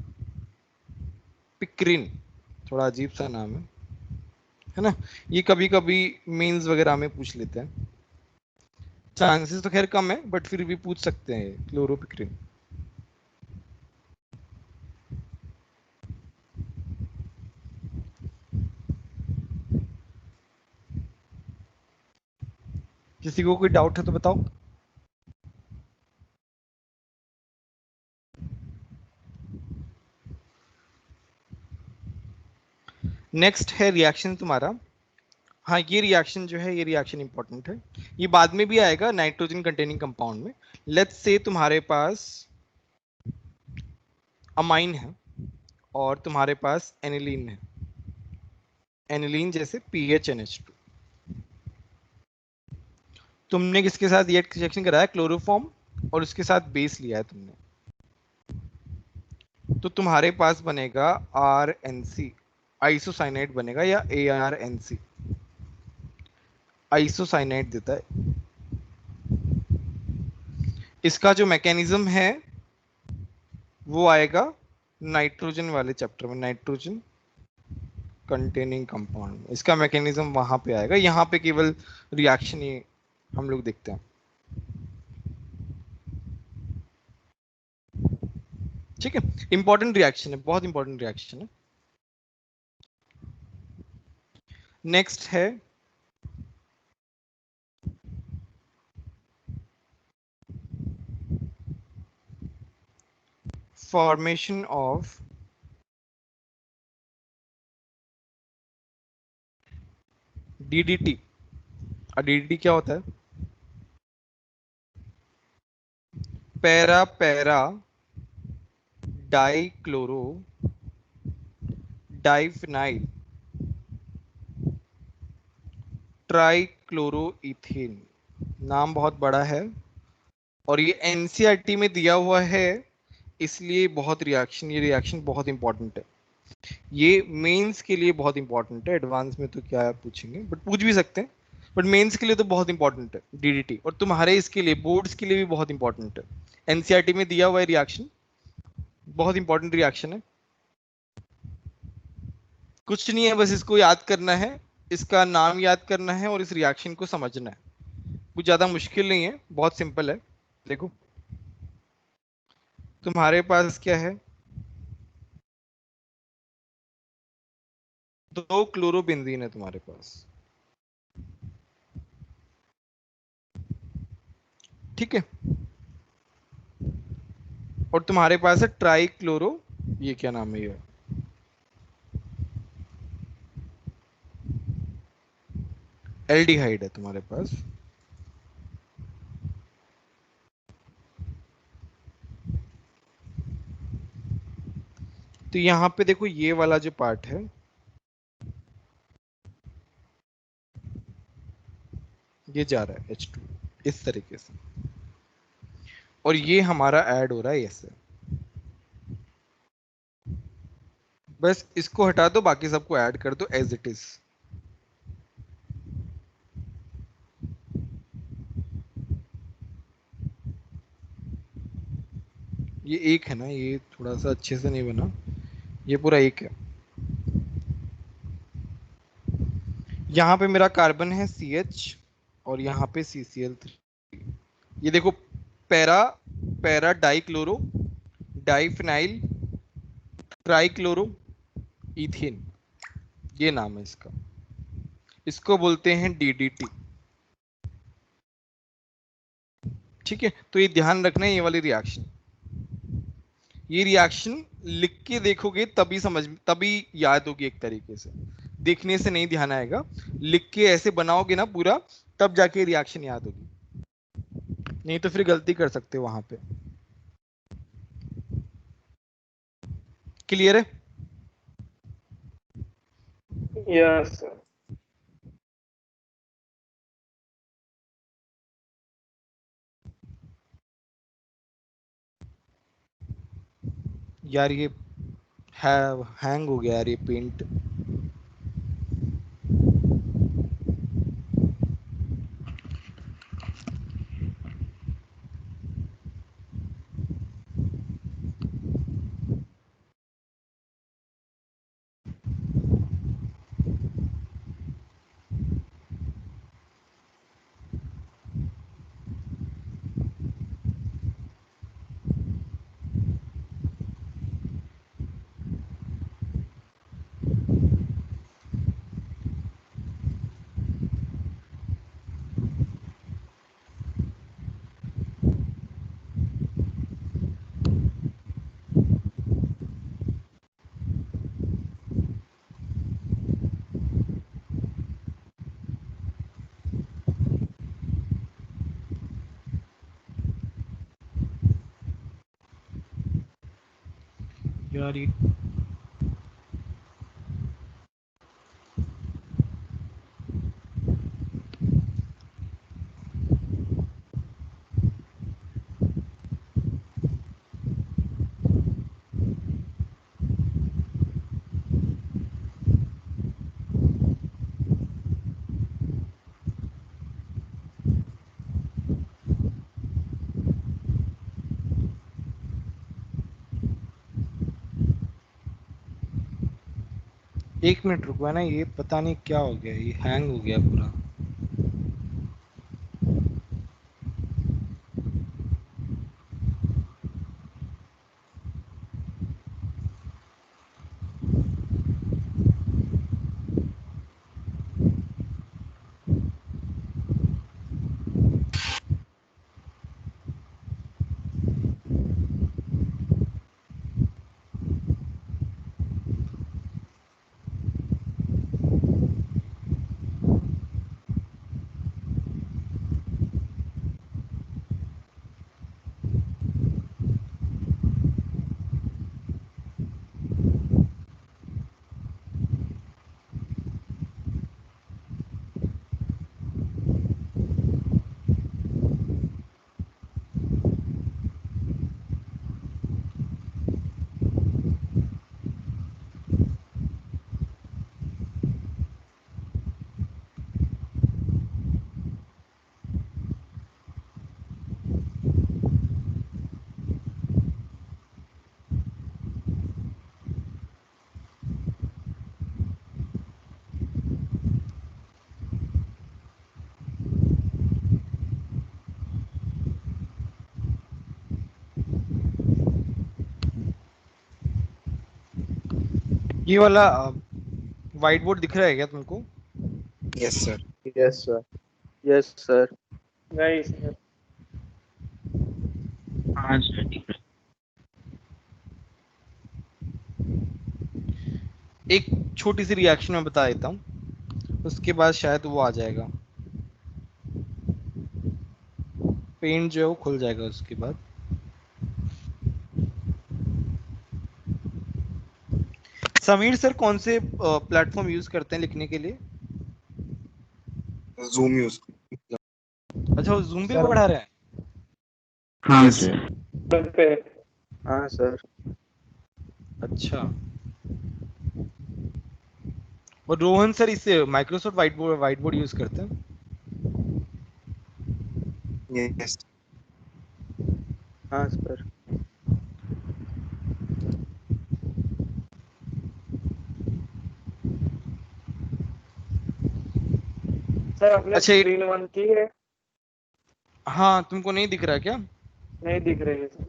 थोड़ा अजीब सा नाम है ना, ये कभी कभी मेंस वगैरह में पूछ लेते हैं, चांसेस तो खैर कम है बट फिर भी पूछ सकते हैं क्लोरोपिक्रिन। किसी को कोई डाउट है तो बताओ। नेक्स्ट है रिएक्शन तुम्हारा। हाँ, ये रिएक्शन जो है, ये रिएक्शन इंपॉर्टेंट है, ये बाद में भी आएगा नाइट्रोजन कंटेनिंग कंपाउंड में। लेट्स से तुम्हारे पास अमाइन है और तुम्हारे पास एनिलीन है, एनिलीन जैसे PHNH2। तुमने किसके साथ ये रिएक्शन कराया, क्लोरोफॉर्म, और उसके साथ बेस लिया है तुमने, तो तुम्हारे पास बनेगा RNC, आइसोसाइनाइड बनेगा, या ARNC, आइसोसाइनाइड देता है। इसका जो मैकेनिज्म है वो आएगा नाइट्रोजन वाले चैप्टर में, नाइट्रोजन कंटेनिंग कंपाउंड। इसका मैकेनिज्म वहां पे आएगा, यहाँ पे केवल रिएक्शन ही हम लोग देखते हैं। ठीक है, इंपॉर्टेंट रिएक्शन है, बहुत इंपॉर्टेंट रिएक्शन है। नेक्स्ट है फॉर्मेशन ऑफ DDT। DDT क्या होता है, पैरा पैरा डाइक्लोरो डाइफिनाइल ट्राइक्लोरोइथेन। नाम बहुत बड़ा है और ये एनसीईआरटी में दिया हुआ है, इसलिए बहुत रिएक्शन, ये रिएक्शन बहुत इंपॉर्टेंट है। ये मेंस के लिए बहुत इंपॉर्टेंट है, एडवांस में तो क्या पूछेंगे, बट पूछ भी सकते हैं, बट मेंस के लिए तो बहुत इंपॉर्टेंट है डीडीटी, और तुम्हारे इसके लिए बोर्ड्स के लिए भी बहुत इंपॉर्टेंट है। एनसीईआरटी में दिया हुआ है रिएक्शन, बहुत इंपॉर्टेंट रिएक्शन है। कुछ नहीं है, बस इसको याद करना है, इसका नाम याद करना है और इस रिएक्शन को समझना है। कुछ ज्यादा मुश्किल नहीं है, बहुत सिंपल है। देखो तुम्हारे पास क्या है, 2 क्लोरोबेंजीन है तुम्हारे पास, ठीक है, और तुम्हारे पास है ट्राई क्लोरो, ये क्या नाम है, ये एल्डिहाइड है तुम्हारे पास। तो यहां पे देखो ये वाला जो पार्ट है, ये जा रहा है H2 इस तरीके से, और ये हमारा ऐड हो रहा है ऐसे। बस इसको हटा दो, बाकी सबको ऐड कर दो एज इट इज। ये एक है ना, ये थोड़ा सा अच्छे से नहीं बना, ये पूरा एक है। यहाँ पे मेरा कार्बन है CH और यहाँ पे CCl3। ये देखो, para para dichloro diphenyl trichloro ethane, ये नाम है इसका, इसको बोलते हैं DDT। ठीक है, तो ये ध्यान रखना है, ये वाली रिएक्शन, ये रिएक्शन लिख के देखोगे तभी समझ, तभी याद होगी एक तरीके से, देखने से नहीं ध्यान आएगा, लिख के ऐसे बनाओगे ना पूरा, तब जाके रिएक्शन याद होगी, नहीं तो फिर गलती कर सकते हो वहां पे। क्लियर है? यस। यार ये है, हैंग हो गया यार ये पेंट। यार ये एक मिनट रुको है ना, ये पता नहीं क्या हो गया, ये हैंग हो गया पूरा। ये वाला व्हाइट बोर्ड दिख रहा है क्या तुमको? Yes sir. Yes sir. Yes sir. नहीं सर। हाँ सर ठीक है। एक छोटी सी रिएक्शन मैं बता देता हूँ, उसके बाद शायद वो आ जाएगा, पेंट जो है वो खुल जाएगा उसके बाद। समीर सर कौन से प्लेटफॉर्म यूज करते हैं लिखने के लिए? Zoom use. अच्छा, वो जूम भी सर पढ़ा रहे हैं? हाँ यस सर। पे हाँ सर। अच्छा, और रोहन सर इससे माइक्रोसॉफ्ट व्हाइट बोर्ड यूज करते हैं? यस। हाँ सर। सर अपने अच्छा स्क्रीन वन की है, हाँ, तुमको नहीं दिख रहा क्या? नहीं दिख रही है सर।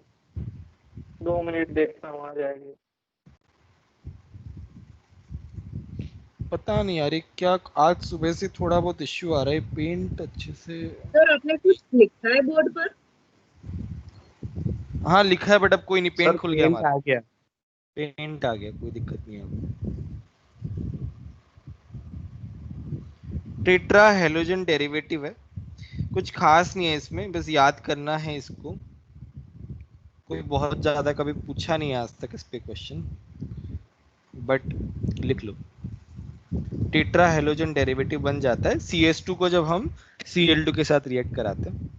2 मिनट देखता हूँ, आ जाएगी। पता नहीं यार, ये क्या आज सुबह से थोड़ा बहुत इश्यू आ रहा है, पेंट अच्छे से। सर आपने कुछ लिखा है बोर्ड पर? हाँ लिखा है, बट अब कोई नहीं, सर पेंट खुल गया पेंट हमारा, आ गया। पेंट आ गया, कोई दिक्कत नहीं है अब। टेट्रा हेलोजन डेरिवेटिव है, कुछ खास नहीं है इसमें, बस याद करना है इसको। कोई बहुत ज्यादा कभी पूछा नहीं है आज तक इस पे क्वेश्चन, बट लिख लो। टेट्रा हेलोजन डेरिवेटिव बन जाता है CS2 को जब हम Cl2 के साथ रिएक्ट कराते हैं,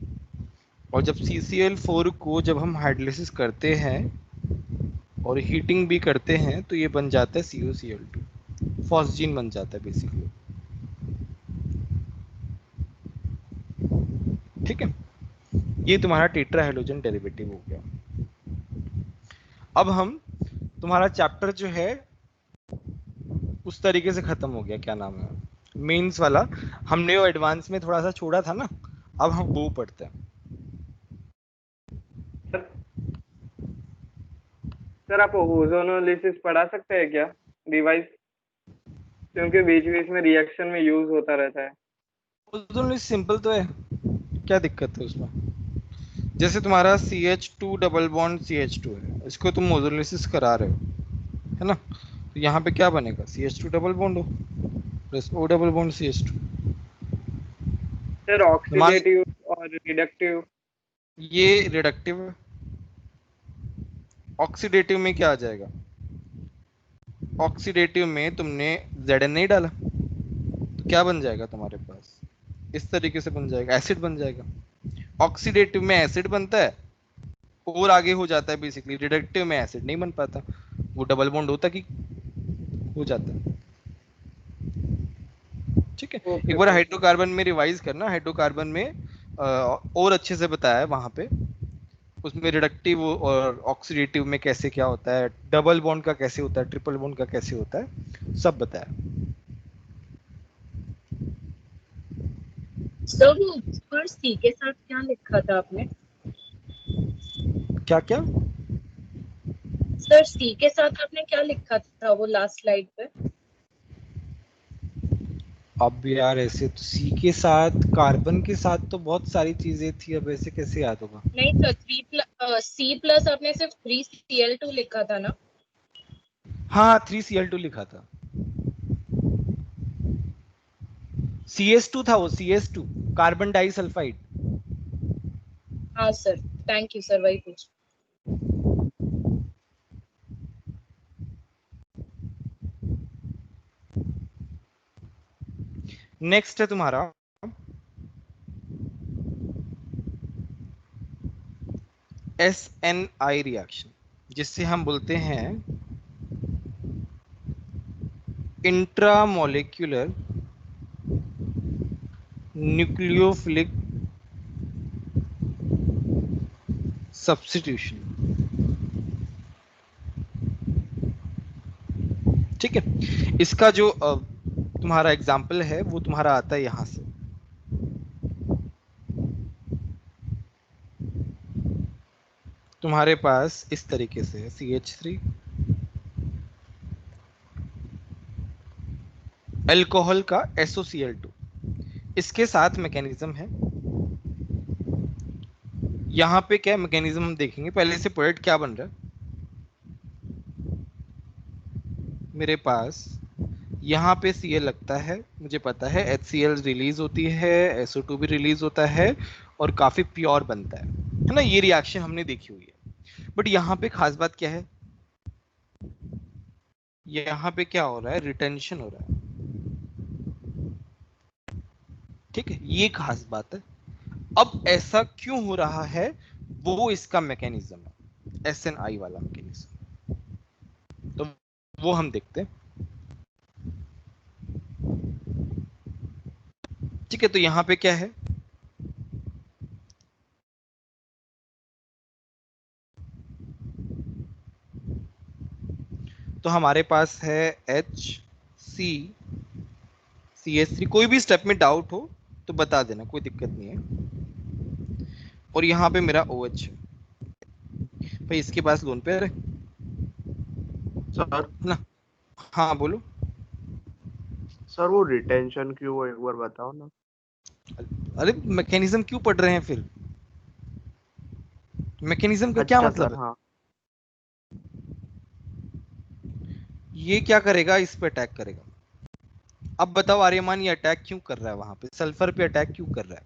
और जब CCl4 को जब हम हाइड्रोलिसिस करते हैं और हीटिंग भी करते हैं तो ये बन जाता है COCl2, फॉस्जीन बन जाता है बेसिकली। ठीक है, ये तुम्हारा टेट्रा हेलोजन डेरिवेटिव हो गया। अब हम, तुम्हारा चैप्टर जो है उस तरीके से खत्म हो गया, क्या नाम है, मेंस वाला। हमने वो एडवांस में थोड़ा सा छोड़ा था ना, अब हम वो पढ़ते हैं। सर आप ओजोनोलिसिस पढ़ा सकते हैं क्या डिवाइस, क्योंकि बीच बीच में रिएक्शन में यूज होता रहता है। ओजोन सिंपल तो है, क्या दिक्कत है उसमें? जैसे तुम्हारा CH2 डबल बॉन्ड CH2 है, इसको तुम ओजोलिसिस करा रहे हो, है ना? तो यहाँ पे क्या बनेगा, CH2 डबल बॉन्ड हो plus O double bond CH2। Sir मान, ऑक्सीडेटिव और रिडक्टिव। ये रिडक्टिव है, ऑक्सीडेटिव में क्या आ जाएगा? ऑक्सीडेटिव में तुमने Zn नहीं डाला तो क्या बन जाएगा तुम्हारे पास, इस तरीके से बन जाएगा, एसिड बन जाएगा। ऑक्सीडेटिव में एसिड बनता है और आगे हो जाता है बेसिकली, रिडक्टिव में एसिड नहीं बन पाता, वो डबल बॉन्ड होता कि हो जाता है। ठीक है, एक बार हाइड्रोकार्बन में रिवाइज करना, हाइड्रोकार्बन में और अच्छे से बताया है वहां पे, उसमें रिडक्टिव और ऑक्सीडेटिव में कैसे क्या होता है, डबल बॉन्ड का कैसे होता है, ट्रिपल बॉन्ड का कैसे होता है, सब बताया। सर वो पर सी के साथ क्या लिखा था आपने? क्या क्या सर सी के साथ आपने क्या लिखा था वो लास्ट स्लाइड पे? अब यार ऐसे तो सी के साथ, कार्बन के साथ तो बहुत सारी चीजें थी, अब ऐसे कैसे याद होगा। नहीं सर सी प्लस आपने सिर्फ 3Cl2 लिखा था ना? हाँ 3Cl2 लिखा था, CS2 था वो, CS2 कार्बन डाइसल्फाइड। हाँ सर, थैंक यू सर, वही पूछ। नेक्स्ट है तुम्हारा SNI रिएक्शन, जिससे हम बोलते हैं इंट्रामोलिक्यूलर न्यूक्लियोफिलिक सब्स्टिट्यूशन। ठीक है, इसका जो तुम्हारा एग्जाम्पल है वो तुम्हारा आता है यहां से, तुम्हारे पास इस तरीके से है CH3 अल्कोहल का SOCl2, इसके साथ मैकेनिज्म है। यहां पे क्या मैकेनिज्म हम देखेंगे, पहले से प्रोडक्ट क्या बन रहा है। मेरे पास यहाँ पे Cl लगता है, मुझे पता है HCl रिलीज होती है, SO2 भी रिलीज होता है और काफी प्योर बनता है ना, ये रिएक्शन हमने देखी हुई है। बट यहाँ पे खास बात क्या है, यहाँ पे क्या हो रहा है, रिटेंशन हो रहा है। ठीक है, ये खास बात है। अब ऐसा क्यों हो रहा है, वो इसका मैकेनिज्म है, SNI वाला मैकेनिज्म, तो वो हम देखते हैं। ठीक है, तो यहाँ पे क्या है, तो हमारे पास है HCCH3, कोई भी स्टेप में डाउट हो तो बता देना, कोई दिक्कत नहीं है। और यहाँ पे मेरा OH है, भाई इसके पास लोन पे है सर ना। हाँ बोलो। सर वो रिटेंशन क्यों है, एक बार बताओ ना। अरे मैकेनिज्म क्यों पढ़ रहे हैं फिर, मैकेनिज्म का क्या अच्छा मतलब सर, है, हाँ। ये क्या करेगा, इस पे अटैक करेगा। अब बताओ आर्यमान ये अटैक क्यों कर रहा है, वहां पे सल्फर पे अटैक क्यों कर रहा है।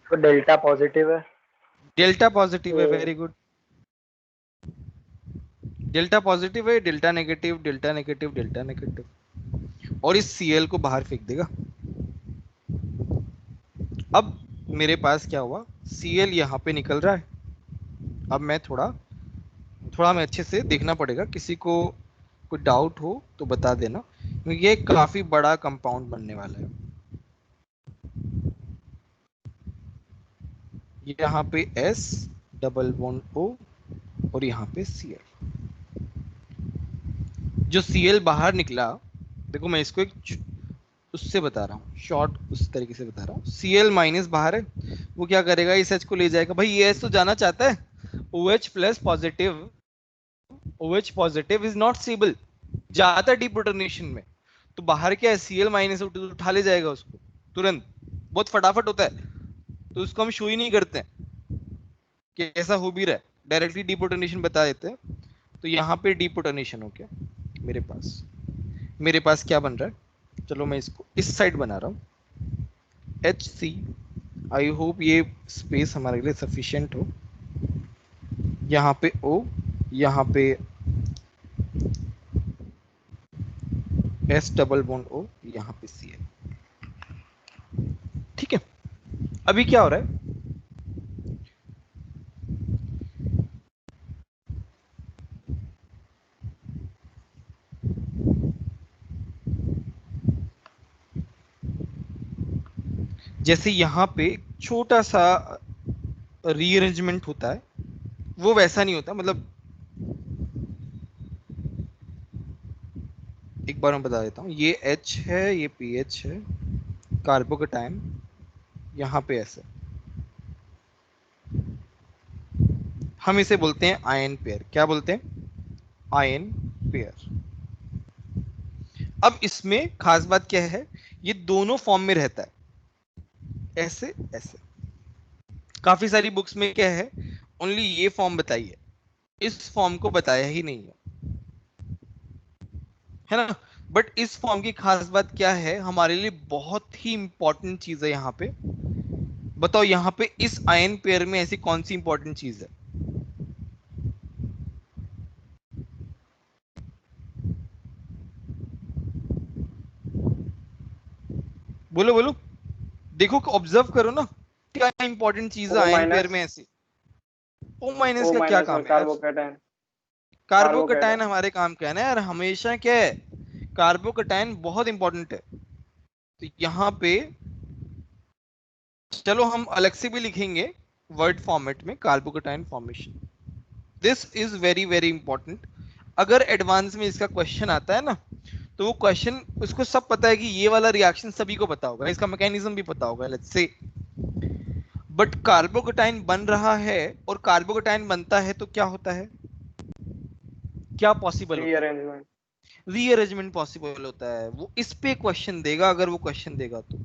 तो डेल्टा पॉजिटिव है। डेल्टा पॉजिटिव है, वेरी गुड। डेल्टा पॉजिटिव है, delta negative, delta negative, delta negative, और इस Cl को बाहर फेंक देगा। अब मेरे पास क्या हुआ, Cl यहाँ पे निकल रहा है। अब मैं थोड़ा मैं अच्छे से देखना पड़ेगा, किसी को कोई डाउट हो तो बता देना, क्योंकि ये काफी बड़ा कंपाउंड बनने वाला है। यहाँ पे S डबल बॉन्ड O और यहाँ पे Cl, जो Cl बाहर निकला, देखो मैं इसको एक उससे बता रहा हूँ, शॉर्ट उस तरीके से बता रहा हूँ। Cl माइनस बाहर है, वो क्या करेगा, इस H को ले जाएगा, भाई ये H तो जाना चाहता है, OH plus positive, OH positive is not stable, जाता है डिप्रोटोनेशन में, तो बाहर क्या है, Cl माइनस उठा ले जाएगा उसको तुरंत, बहुत फटाफट होता है, तो उसको हम शो ही नहीं करते हैं कि ऐसा हो भी रहा है, डायरेक्टली डिप्रोटोनेशन बता देते हैं। तो यहाँ पे डिप्रोटोनेशन हो गया, मेरे पास क्या बन रहा है, चलो मैं इसको इस साइड बना रहा हूँ, HC। आई होप ये स्पेस हमारे लिए सफिशिएंट हो। यहाँ पे O, यहाँ पे S डबल बॉन्ड O, यहाँ पे Cl। ठीक है, अभी क्या हो रहा है, जैसे यहाँ पे छोटा सा रीअरेंजमेंट होता है, वो वैसा नहीं होता। मतलब एक बार मैं बता देता हूँ, ये H है, ये PH है, कार्बोकैटायन यहाँ पे ऐसे, हम इसे बोलते हैं आयन पेयर। क्या बोलते हैं? Ion pair. अब इसमें खास बात क्या है, ये दोनों फॉर्म में रहता है, ऐसे ऐसे। काफी सारी बुक्स में क्या है, ओनली ये फॉर्म बताई है, इस फॉर्म को बताया ही नहीं है ना। बट इस फॉर्म की खास बात क्या है, हमारे लिए बहुत ही इंपॉर्टेंट चीज है यहाँ पे। बताओ यहाँ पे इस आयन पेयर में ऐसी कौन सी इंपॉर्टेंट चीज है? बोलो बोलो, देखो, ऑब्जर्व करो ना, क्या इंपॉर्टेंट चीज है O आयन पेयर माइनस, में ऐसी? O माइनस O का क्या माइनस और काम है यार? कार्बोकैटायन। कार्बोकैटायन हमारे काम का है ना यार, हमेशा क्या है, कार्बोकैटायन बहुत इंपॉर्टेंट है। तो यहाँ पे चलो हम अलग से भी लिखेंगे वर्ड फॉर्मेट में, carbocation formation. This is very very important. अगर एडवांस में इसका क्वेश्चन आता है ना, तो वो क्वेश्चन, उसको सब पता है कि ये वाला रिएक्शन सभी को पता होगा, इसका मैकेनिज्म भी पता होगा, लेट्स से। बट कार्बोकैटायन बन रहा है और कार्बोकैटायन बनता है तो क्या होता है, क्या पॉसिबल होता है? रीअरेंजमेंट। रीअरेंजमेंट पॉसिबल होता है। वो इस पे क्वेश्चन देगा, अगर वो क्वेश्चन देगा तो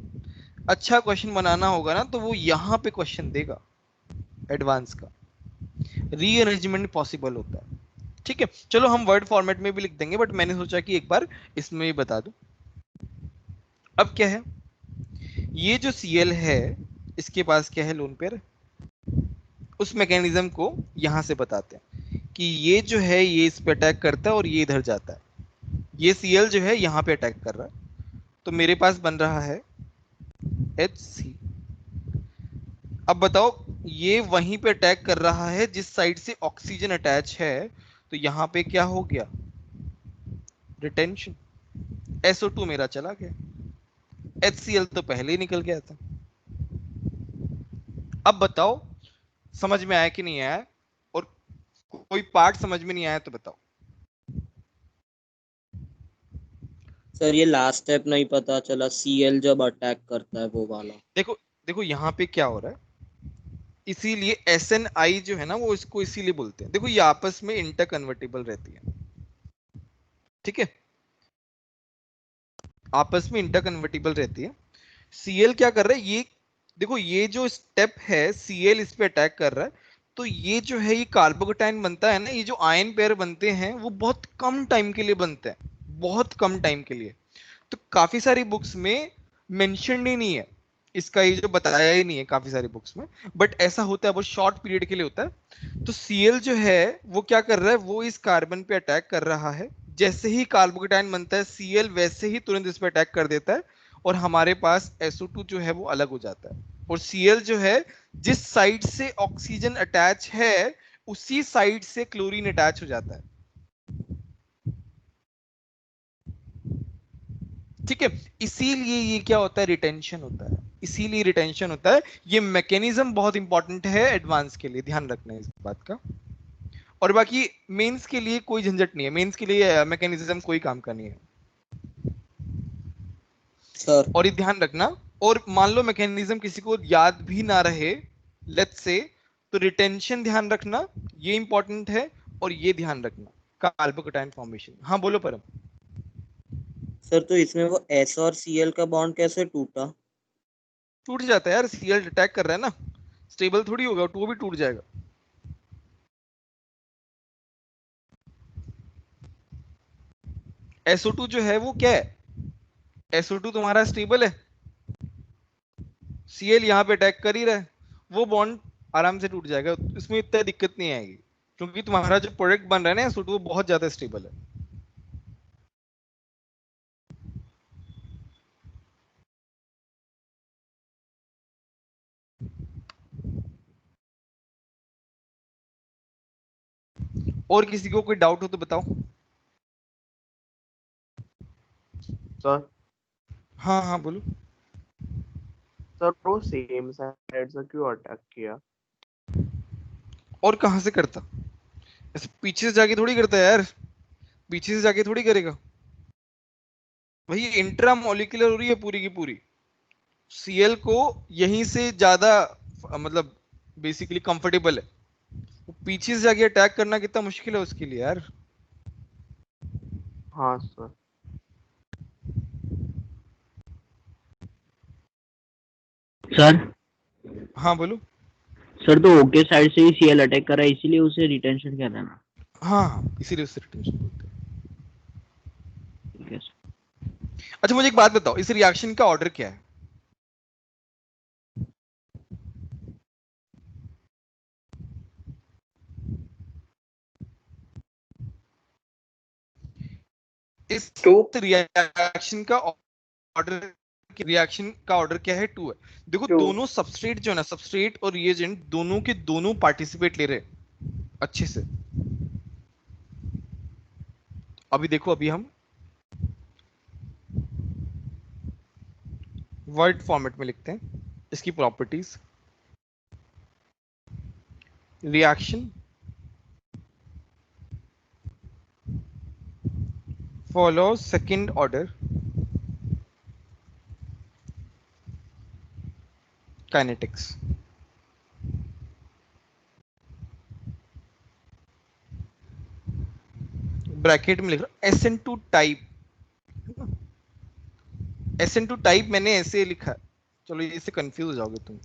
अच्छा क्वेश्चन बनाना होगा ना, तो वो यहाँ पे क्वेश्चन देगा एडवांस का, रीअरेंजमेंट पॉसिबल होता है। ठीक है, चलो हम वर्ड फॉर्मेट में भी लिख देंगे, बट मैंने सोचा कि एक बार इसमें भी बता दूं। अब क्या है, ये जो Cl है, इसके पास क्या है, लोन पेयर। उस मैकेनिज्म को यहां से बताते हैं कि ये जो है, ये इस पे अटैक करता है और ये इधर जाता है। ये Cl जो है यहाँ पे अटैक कर रहा है, तो मेरे पास बन रहा है HC। अब बताओ, ये वहीं पे अटैक कर रहा है जिस साइड से ऑक्सीजन अटैच है, तो यहाँ पे क्या हो गया, रिटेंशन। SO2 मेरा चला गया, HCl तो पहले ही निकल गया था। अब बताओ समझ में आया कि नहीं आया, और कोई पार्ट समझ में नहीं आया तो बताओ। सर ये लास्ट स्टेप नहीं पता चला, Cl जब अटैक करता है वो वाला। देखो देखो यहाँ पे क्या हो रहा है, इसीलिए SNI जो है ना, वो इसको इसीलिए बोलते हैं। देखो ये आपस में इंटर कन्वर्टेबल रहती है, ठीक है, आपस में इंटर कन्वर्टेबल रहती है। Cl क्या कर रहा है, ये देखो, ये जो स्टेप है, Cl इस पे अटैक कर रहा है, तो ये जो है, ये कार्बोकैटायन बनता है ना, ये जो आयन पेयर बनते हैं वो बहुत कम टाइम के लिए बनते हैं, बहुत कम टाइम के लिए। तो काफी सारी बुक्स में मेंशन ही नहीं है इसका, ये जो बताया ही नहीं है काफी सारी बुक्स में, बट ऐसा होता है, बहुत शॉर्ट पीरियड के लिए होता है। तो Cl जो है वो क्या कर रहा है, वो इस कार्बन पे अटैक कर रहा है। जैसे ही कार्बोकैटायन बनता है, Cl वैसे ही तुरंत इस पे अटैक कर देता है, और हमारे पास SO2 जो है वो अलग हो जाता है। और Cl जो है, जिस साइड से ऑक्सीजन अटैच है, उसी साइड से क्लोरीन अटैच हो जाता है। ठीक है, इसीलिए ये क्या होता है, रिटेंशन होता है, इसीलिए रिटेंशन होता है। ये मैकेनिज्म बहुत इंपॉर्टेंट है एडवांस के लिए, ध्यान रखना है इस बात का। और बाकी मेंस के लिए कोई झंझट नहीं है, मेंस के लिए मैकेनिज्म कोई काम का नहीं है। सर और ये ध्यान रखना, और मान लो मैकेनिज्म किसी को याद भी ना रहे, लेट्स से, तो रिटेंशन ध्यान रखना, ये इंपॉर्टेंट है। और ये ध्यान रखना, कार्बोकैटायन फॉर्मेशन। हाँ बोलो परम। सर तो इसमें वो S और Cl का बॉन्ड कैसे टूटा? टूट जाता है यार, Cl अटैक कर रहा है ना, स्टेबल थोड़ी होगा, तो वो भी टूट जाएगा। SO2 जो है वो क्या है, SO2 तुम्हारा स्टेबल है, Cl यहाँ पे अटैक कर ही रहा है, वो बॉन्ड आराम से टूट जाएगा, इसमें इतना दिक्कत नहीं आएगी, क्योंकि तुम्हारा जो प्रोडक्ट बन रहा है ना SO2 वो बहुत ज्यादा स्टेबल है। और किसी को कोई डाउट हो तो बताओ। सर हाँ हाँ बोलो। सर वो सेम साइड से क्यों अटैक किया? और कहाँ से करता, ऐसे पीछे से जाके थोड़ी करता है यार, पीछे से जाके थोड़ी करेगा भाई, इंट्रा मॉलिक्यूलर हो रही है पूरी की पूरी, Cl को यहीं से ज्यादा मतलब बेसिकली कंफर्टेबल है, वो पीछे से जाके अटैक करना कितना मुश्किल है उसके लिए यार। हाँ सर। सर हाँ बोलो। सर तो ओके साइड से ही सीएल अटैक करा है, इसीलिए उसे रिटेंशन कहते हैं ना। हाँ हाँ इसीलिए उससे रिटेंशन बोलते हैं। ठीक है सर। अच्छा मुझे एक बात बताओ, इस रिएक्शन का ऑर्डर क्या है? इस टू रिएक्शन का ऑर्डर, रिएक्शन का ऑर्डर क्या है? 2 है। देखो Two. दोनों सबस्ट्रेट जो है ना, सबस्ट्रेट और रिएजेंट दोनों के दोनों पार्टिसिपेट ले रहे हैं अच्छे से। अभी देखो, अभी हम वर्ड फॉर्मेट में लिखते हैं इसकी properties. Reaction follows second order kinetics। Bracket में लिख रहा हूं SN2 टाइप, SN2 टाइप मैंने ऐसे लिखा है, चलो इससे कंफ्यूज हो जाओगे तुम,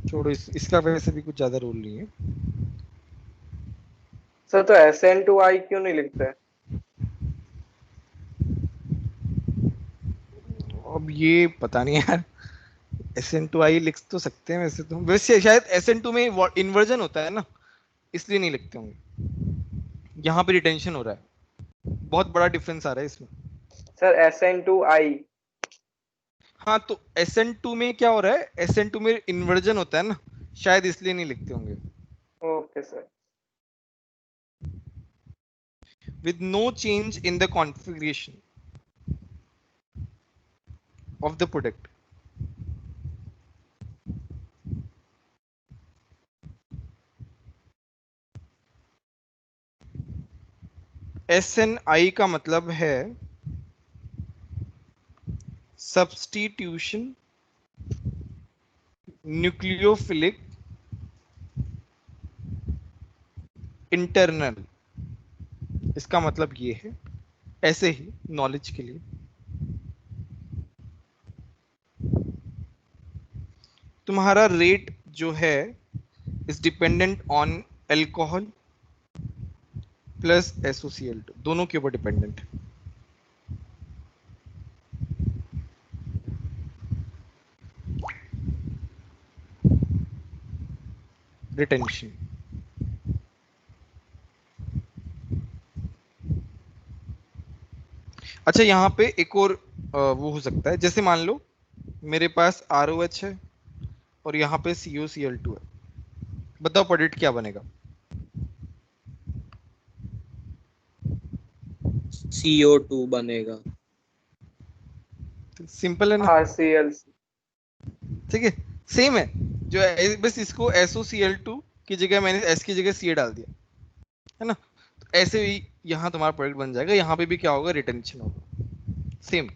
छोड़ो इसका वैसे भी कुछ ज्यादा रोल नहीं है। सर तो SN2I क्यों नहीं लिखते? अब ये पता नहीं यार, SN2I लिख तो सकते हैं वैसे तो, वैसे शायद SN2 में इन्वर्जन होता है ना, इसलिए नहीं लिखते होंगे, यहाँ पे रिटेंशन हो रहा है, बहुत बड़ा डिफरेंस आ रहा है इसमें। Sir SN2I। हाँ तो SN2 में क्या हो रहा है, SN2 में इन्वर्जन होता है ना, शायद इसलिए नहीं लिखते होंगे। Okay sir. With no change in the configuration of the product, SNI का मतलब है सब्स्टिट्यूशन न्यूक्लियोफिलिक इंटरनल, इसका मतलब ये है, ऐसे ही नॉलेज के लिए, तुम्हारा रेट जो है is dependent on alcohol plus SOCl2, दोनों के ऊपर डिपेंडेंट है। रिटेंशन, अच्छा यहाँ पे एक और वो हो सकता है, जैसे मान लो मेरे पास ROH है और यहाँ पे COCl2 है, बताओ प्रोडक्ट क्या बनेगा? CO2 बनेगा। सिंपल है ना, RCl। ठीक है, सेम है, जो बस इसको SOCl2 की जगह मैंने S की जगह Ca डाल दिया, है ना, तो ऐसे ही यहाँ तुम्हारा प्रोडक्ट बन जाएगा, यहाँ पे भी क्या होगा, रिटेंशन होगा, सेम।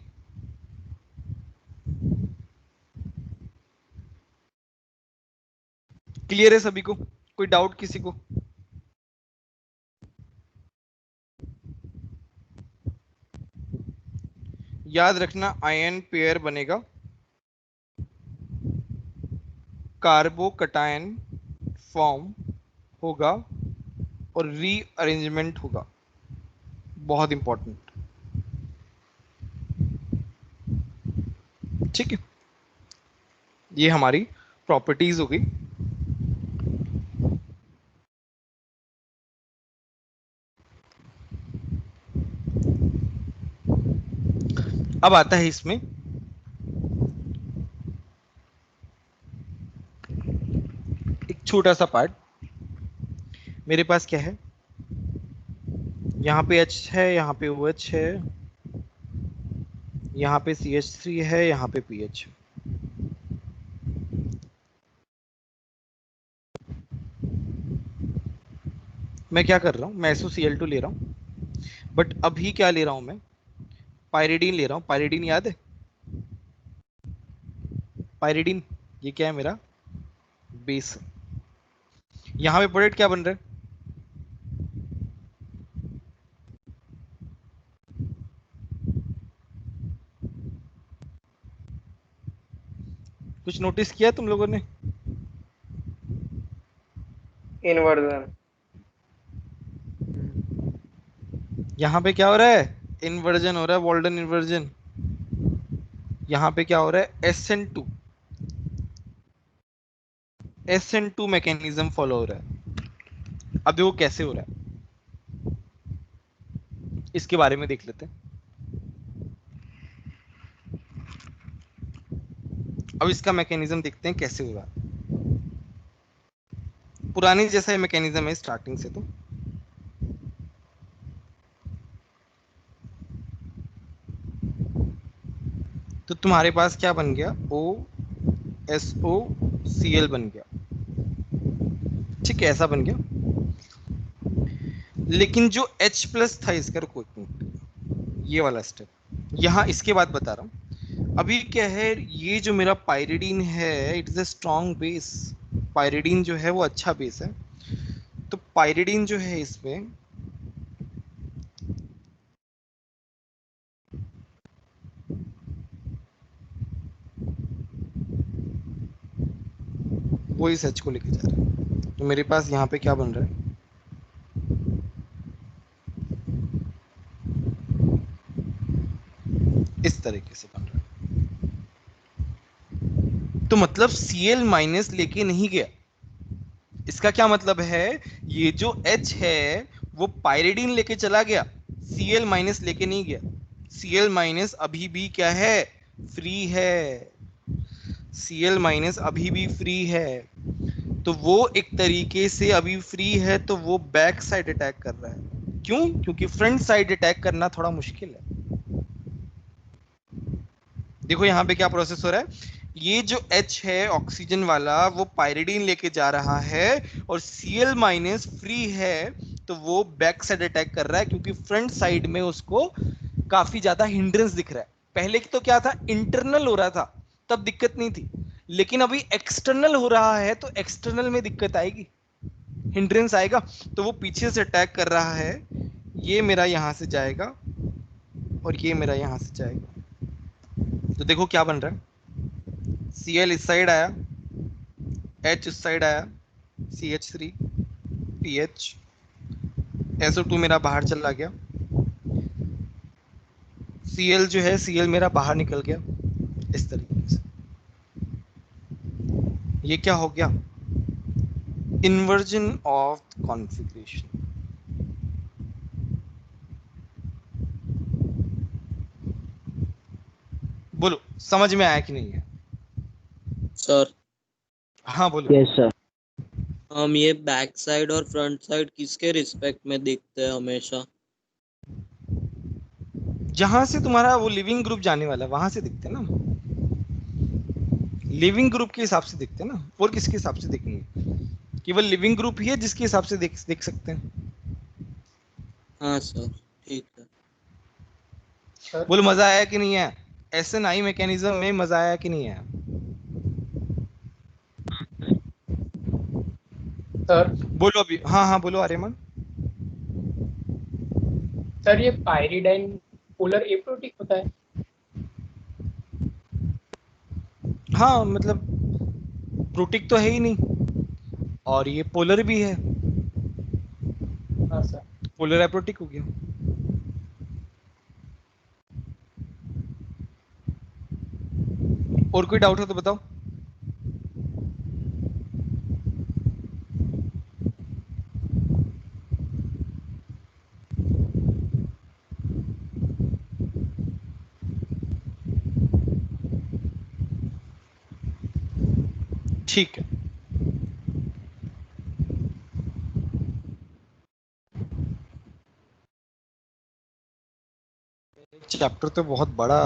क्लियर है सभी को? कोई डाउट किसी को? याद रखना आयन पेयर बनेगा, कार्बो कटायन फॉर्म होगा और रीअरेंजमेंट होगा, बहुत इंपॉर्टेंट। ठीक है, ये हमारी प्रॉपर्टीज हो गई। अब आता है इसमें एक छोटा सा पार्ट। मेरे पास क्या है, यहाँ पे H है, यहाँ पे OH है, यहाँ पे CH3 है, यहाँ पे PH है। मैं क्या कर रहा हूँ, मैं SOCl2 ले रहा हूँ, बट अभी क्या ले रहा हूँ मैं, पायरिडीन ले रहा हूँ। पायरिडीन याद है, पायरिडीन ये क्या है, मेरा बेस है। यहाँ पे प्रोडक्ट क्या बन रहा है, कुछ नोटिस किया तुम लोगों ने? इन्वर्जन। यहाँ पे क्या हो रहा है, इन्वर्जन हो रहा है, वॉल्डन इन्वर्जन। यहाँ पे क्या हो रहा है, SN2 मैकेनिज्म फॉलो हो रहा है। अब देखो कैसे हो रहा है, इसके बारे में देख लेते हैं। अब इसका मैकेनिज्म देखते हैं कैसे हो रहा है। पुरानी जैसा मैकेनिज्म है स्टार्टिंग से। तो तुम्हारे पास क्या बन गया, OSOCl बन गया, ठीक है, ऐसा बन गया। लेकिन जो H प्लस था इसका, रुको एक मिनट, ये वाला स्टेप यहाँ इसके बाद बता रहा हूँ। अभी क्या है, ये जो मेरा पायरिडीन है, it is a strong base. Pyridine जो है वो अच्छा बेस है। तो पायरिडीन जो है इसमें वो इस H को लेके जा रहा है। तो मेरे पास यहाँ पे क्या बन रहा है, इस तरीके से बन रहा है। तो मतलब Cl माइनस लेके नहीं गया। इसका क्या मतलब है, ये जो H है वो पायरिडीन लेके चला गया, Cl माइनस लेके नहीं गया। Cl माइनस अभी भी क्या है, फ्री है। Cl माइनस अभी भी फ्री है। तो वो एक तरीके से अभी फ्री है, तो वो बैक साइड अटैक कर रहा है। क्यों? क्योंकि फ्रंट साइड अटैक करना थोड़ा मुश्किल है। देखो यहाँ पे क्या प्रोसेस हो रहा है, ये जो H है ऑक्सीजन वाला, वो पायरिडीन लेके जा रहा है, और Cl माइनस फ्री है, तो वो बैक साइड अटैक कर रहा है, क्योंकि फ्रंट साइड में उसको काफी ज्यादा हिंड्रेंस दिख रहा है। पहले तो क्या था, इंटरनल हो रहा था, तब दिक्कत नहीं थी, लेकिन अभी एक्सटर्नल हो रहा है, तो एक्सटर्नल में दिक्कत आएगी, हिंड्रेंस आएगा। तो वो पीछे से अटैक कर रहा है, ये मेरा यहां से जाएगा और ये मेरा यहां से जाएगा। तो देखो क्या बन रहा है, Cl इस साइड आया, H इस साइड आया, CH3 PH, SO2 मेरा बाहर चला गया, Cl जो है, Cl मेरा बाहर निकल गया इस तरीके से। ये क्या हो गया, इन्वर्जन ऑफ कॉन्फ़िगरेशन। बोलो समझ में आया कि नहीं है? सर हाँ बोलो। Yes sir. हम ये बैक साइड और फ्रंट साइड किसके रिस्पेक्ट में देखते हैं हमेशा? जहां से तुम्हारा वो लिविंग ग्रुप जाने वाला है वहां से दिखते हैं ना, लिविंग ग्रुप के हिसाब से दिखते हैं ना, और किसके हिसाब से देखेंगे? केवल लिविंग ग्रुप ही है जिसके हिसाब से देख सकते हैं। हाँ सर, ठीक है। बोलो मजा आया कि नहीं आया? SNI मैकेनिज्म में मजा आया कि नहीं आया? सर बोलो अभी, हाँ हाँ बोलो आर्यमन। सर ये पायरिडाइन पोलर एप्रोटिक होता है? हाँ मतलब प्रोटिक तो है ही नहीं, और ये पोलर भी है, हाँ सर। पोलर एप्रोटिक हो गया। और कोई डाउट हो तो बताओ। ठीक है, चैप्टर तो बहुत बड़ा,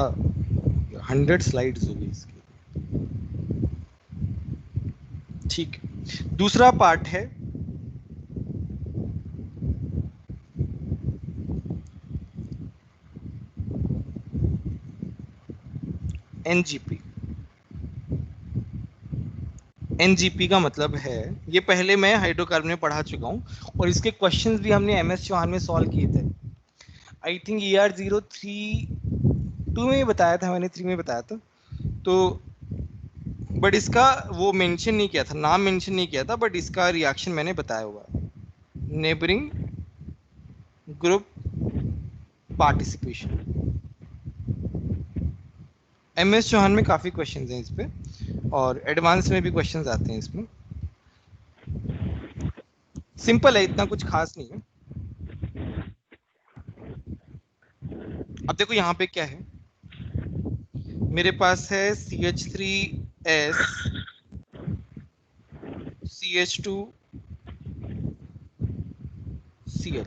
100 स्लाइड्स होगी इसकी। ठीक है, दूसरा पार्ट है एनजीपी। एनजीपी का मतलब है, ये पहले मैं हाइड्रोकार्बन में पढ़ा चुका हूं और इसके क्वेश्चंस भी हमने एमएस चौहान में सॉल्व किए थे। आई थिंक ER03 2 में ही बताया था मैंने, 3 में बताया था। तो बट इसका वो मेंशन नहीं किया था, नाम मेंशन नहीं किया था, बट इसका रिएक्शन मैंने बताया हुआ है। Neighbouring group participation. MS Chauhan में काफी क्वेश्चंस हैं इस पे, और एडवांस में भी क्वेश्चंस आते हैं इसमें। सिंपल है, इतना कुछ खास नहीं है। अब देखो यहाँ पे क्या है, मेरे पास है CH3S CH2Cl।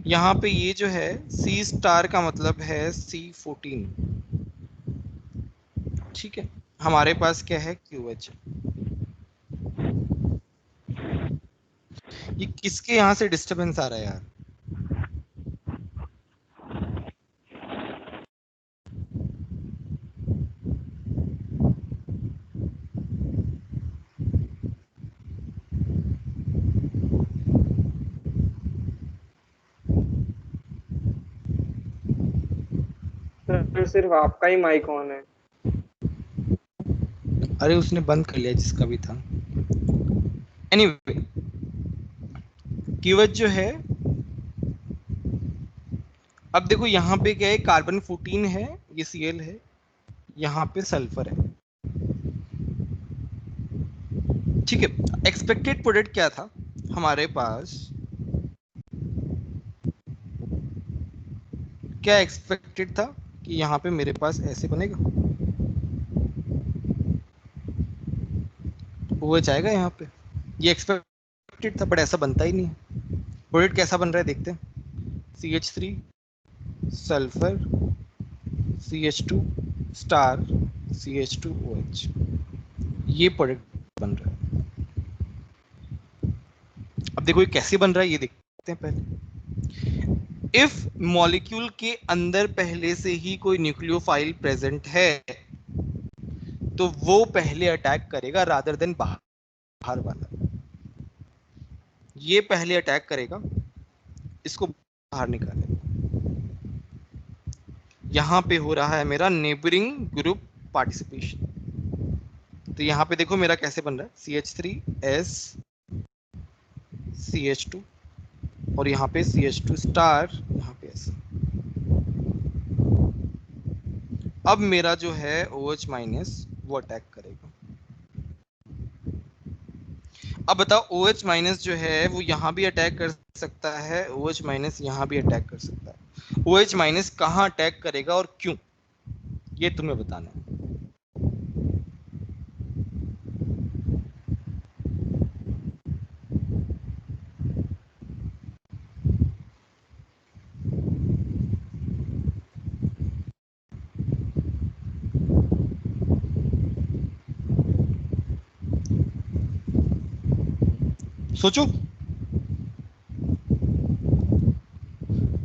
यहाँ पे ये जो है C स्टार का मतलब है C14। ठीक है, हमारे पास क्या है QH। ये किसके यहाँ से डिस्टरबेंस आ रहा है यार? सर सिर्फ आपका ही माइक ऑन है। अरे उसने बंद कर लिया जिसका भी था। एनीवे, QH जो है, अब देखो यहाँ पे क्या है, कार्बन 14 है, ये Cl है, यहाँ पे सल्फर है। ठीक है, एक्सपेक्टेड प्रोडक्ट क्या था हमारे पास, क्या एक्सपेक्टेड था कि यहाँ पे मेरे पास ऐसे बनेगा, वो जाएगा यहाँ पे, ये एक्सपेक्टेड था, बट ऐसा बनता ही नहीं है। प्रोडक्ट कैसा बन रहा है देखते हैं। CH3 sulphur CH2 star CH2OH, ये प्रोडक्ट बन रहा है। अब देखो ये कैसे बन रहा है ये देखते हैं पहले। इफ मॉलिक्यूल के अंदर पहले से ही कोई न्यूक्लियोफाइल प्रेजेंट है तो वो पहले अटैक करेगा रादर देन बाहर वाला। ये पहले अटैक करेगा, इसको बाहर निकालेगा। यहाँ पे हो रहा है मेरा नेबरिंग ग्रुप पार्टिसिपेशन। तो यहाँ पे देखो मेरा कैसे बन रहा है, CH3S CH2 और यहाँ पे CH2 स्टार, यहाँ पे ऐसे। अब मेरा जो है OH माइनस वो अटैक करेगा। अब बताओ OH माइनस जो है वो यहाँ भी अटैक कर सकता है, OH माइनस यहाँ भी अटैक कर सकता है। OH माइनस कहाँ अटैक करेगा और क्यों, ये तुम्हें बताना है। सोचो,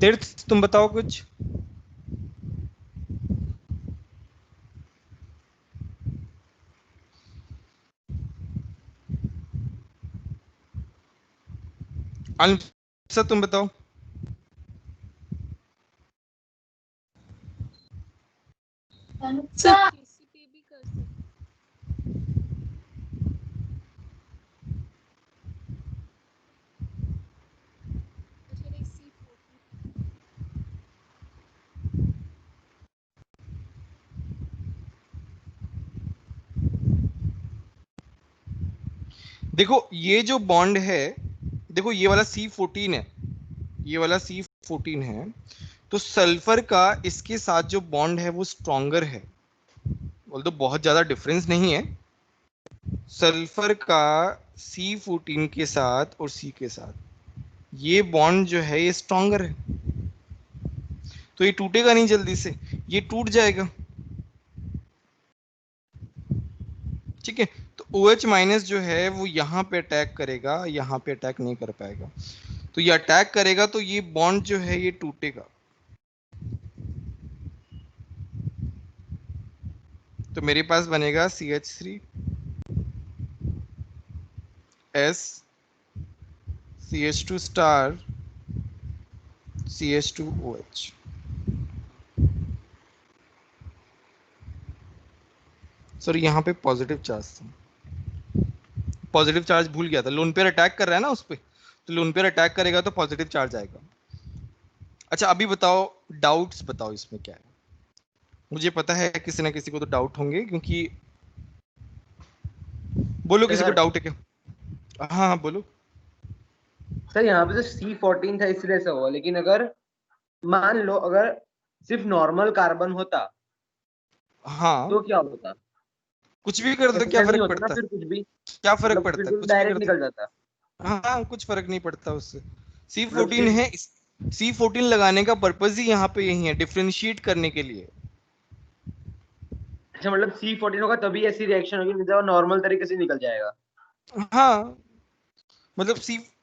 तीर्थ तुम बताओ कुछ। सर तुम बताओ। सर केसीपी भी कर सकते। अच्छा नहीं C14। देखो ये जो बॉन्ड है, देखो ये वाला C14 है, ये वाला C14 है, तो सल्फर का इसके साथ जो बॉन्ड है वो स्ट्रॉन्गर है, बोल तो बहुत ज्यादा डिफरेंस नहीं है सल्फर का C14 के साथ और C के साथ, ये बॉन्ड जो है ये स्ट्रॉन्गर है, तो ये टूटेगा नहीं जल्दी से, ये टूट जाएगा। ठीक है, तो OH माइनस जो है वो यहाँ पे अटैक करेगा, यहाँ पे अटैक नहीं कर पाएगा, तो ये अटैक करेगा तो ये बॉन्ड जो है ये टूटेगा। तो मेरे पास बनेगा CH3 S CH2 star CH2OH। Sir यहाँ पे पॉजिटिव चार्ज था, पॉजिटिव चार्ज भूल गया था, लोन पेयर अटैक कर रहा है ना उस पे, तो लोन पेयर अटैक करेगा तो पॉजिटिव चार्ज आएगा। अच्छा अभी बताओ, डाउट्स बताओ इसमें क्या है, मुझे पता है किसी ना किसी को तो डाउट होंगे, क्योंकि बोलो किसी को डाउट है क्या? हाँ हाँ बोलो। सर यहाँ पे तो C14 था इसलिए ऐसा हुआ, लेकिन अगर मान लो अगर सिर्फ नॉर्मल कार्बन होता हाँ तो क्या होता? कुछ भी कर दो, ऐसा क्या नहीं फर्क होता पड़ता ना, है? फिर कुछ भी क्या फर्क मतलब पड़ता फिर है? तो कुछ भी डायरेक्ट कर दो। निकल जाता। हाँ कुछ फर्क नहीं पड़ता उससे। मतलब C14 है, C14 लगाने का पर्पज ही यहाँ पे यही है, डिफरेंशिएट करने के लिए। अच्छा मतलब C14 होगा तभी ऐसी रिएक्शन होगी, नहीं तो नॉर्मल तरीके से निकल जाएगा। हाँ मतलब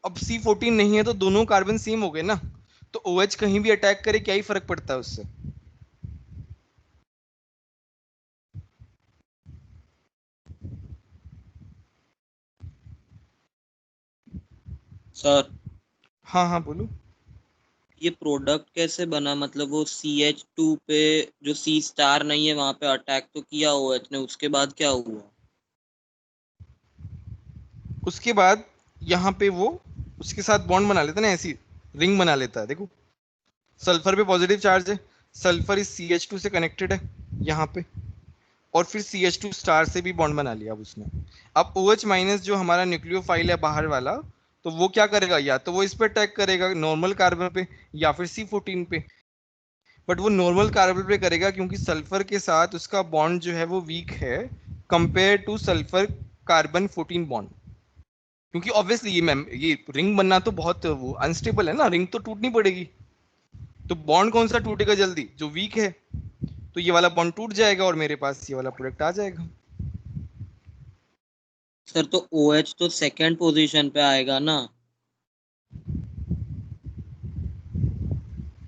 अब C14 नहीं है तो दोनों कार्बन सेम हो गए ना, तो OH कहीं भी अटैक करे क्या ही फर्क पड़ता है उससे। सर हाँ हाँ बोलो। ये प्रोडक्ट कैसे बना, मतलब वो CH2 पे जो C स्टार नहीं है वहां पे अटैक तो किया OH ने, उसके बाद क्या हुआ? उसके बाद यहाँ पे वो उसके साथ बॉन्ड बना लेता है ना, ऐसी रिंग बना लेता है। देखो सल्फर पे पॉजिटिव चार्ज है, सल्फर इस CH2 से कनेक्टेड है यहाँ पे, और फिर CH2 स्टार से भी बॉन्ड बना लिया अब उसने। अब OH माइनस जो हमारा न्यूक्लियोफाइल है बाहर वाला, तो वो क्या करेगा, या तो वो इस पे अटैक करेगा नॉर्मल कार्बन पे, या फिर C14 पे, बट वो नॉर्मल कार्बन पे करेगा क्योंकि सल्फर के साथ उसका बॉन्ड जो है वो वीक है compare two sulphur carbon 14 bond, क्योंकि ऑब्वियसली ये रिंग बनना तो बहुत वो अनस्टेबल है ना, रिंग तो टूटनी पड़ेगी, तो बॉन्ड कौन सा टूटेगा जल्दी, जो वीक है, तो ये वाला बॉन्ड टूट जाएगा और मेरे पास ये वाला प्रोडक्ट आ जाएगा। सर तो OH तो सेकंड पोजीशन पे आएगा ना?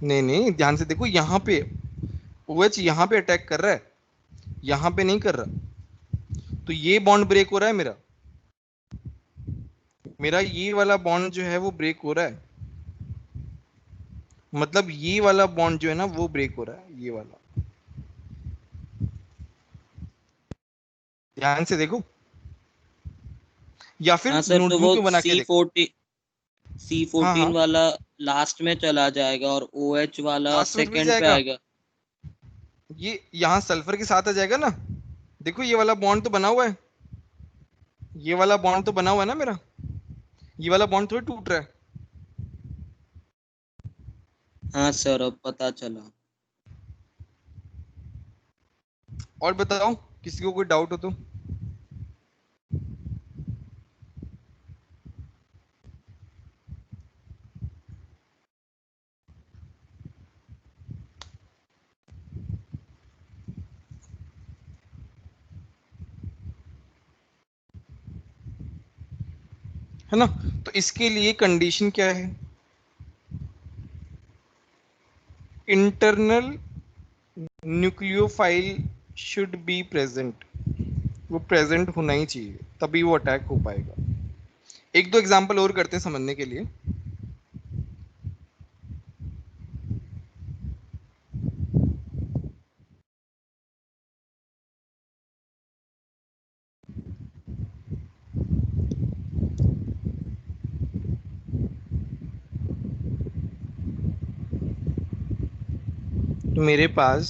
नहीं नहीं ध्यान से देखो, यहाँ पे OH यहाँ पे अटैक कर रहा है, यहाँ पे नहीं कर रहा, तो ये बॉन्ड ब्रेक हो रहा है मेरा, मेरा ये वाला बॉन्ड जो है वो ब्रेक हो रहा है, मतलब ये वाला बॉन्ड जो है ना वो ब्रेक हो रहा है, ये वाला, ध्यान से देखो, या फिर हाँ सर, तो नोटबुक वो में बना के देखो। हाँ C14 हाँ वाला लास्ट में चला जाएगा और OH वाला लास्ट में मिल सेकंड पे जाएगा, आएगा। ये यहाँ सल्फर के साथ आ जाएगा ना, देखो ये वाला बॉन्ड तो बना हुआ है, ये वाला बॉन्ड तो बना हुआ है ना मेरा, ये वाला बॉन्ड थोड़ी टूट रहा है। हाँ सर अब पता चला। और बताओ किसी को कोई डाउट हो तो। है ना, तो इसके लिए कंडीशन क्या है, internal nucleophile should be present, वो प्रेजेंट होना ही चाहिए तभी वो अटैक हो पाएगा। एक दो एग्जांपल और करते हैं समझने के लिए। तो मेरे पास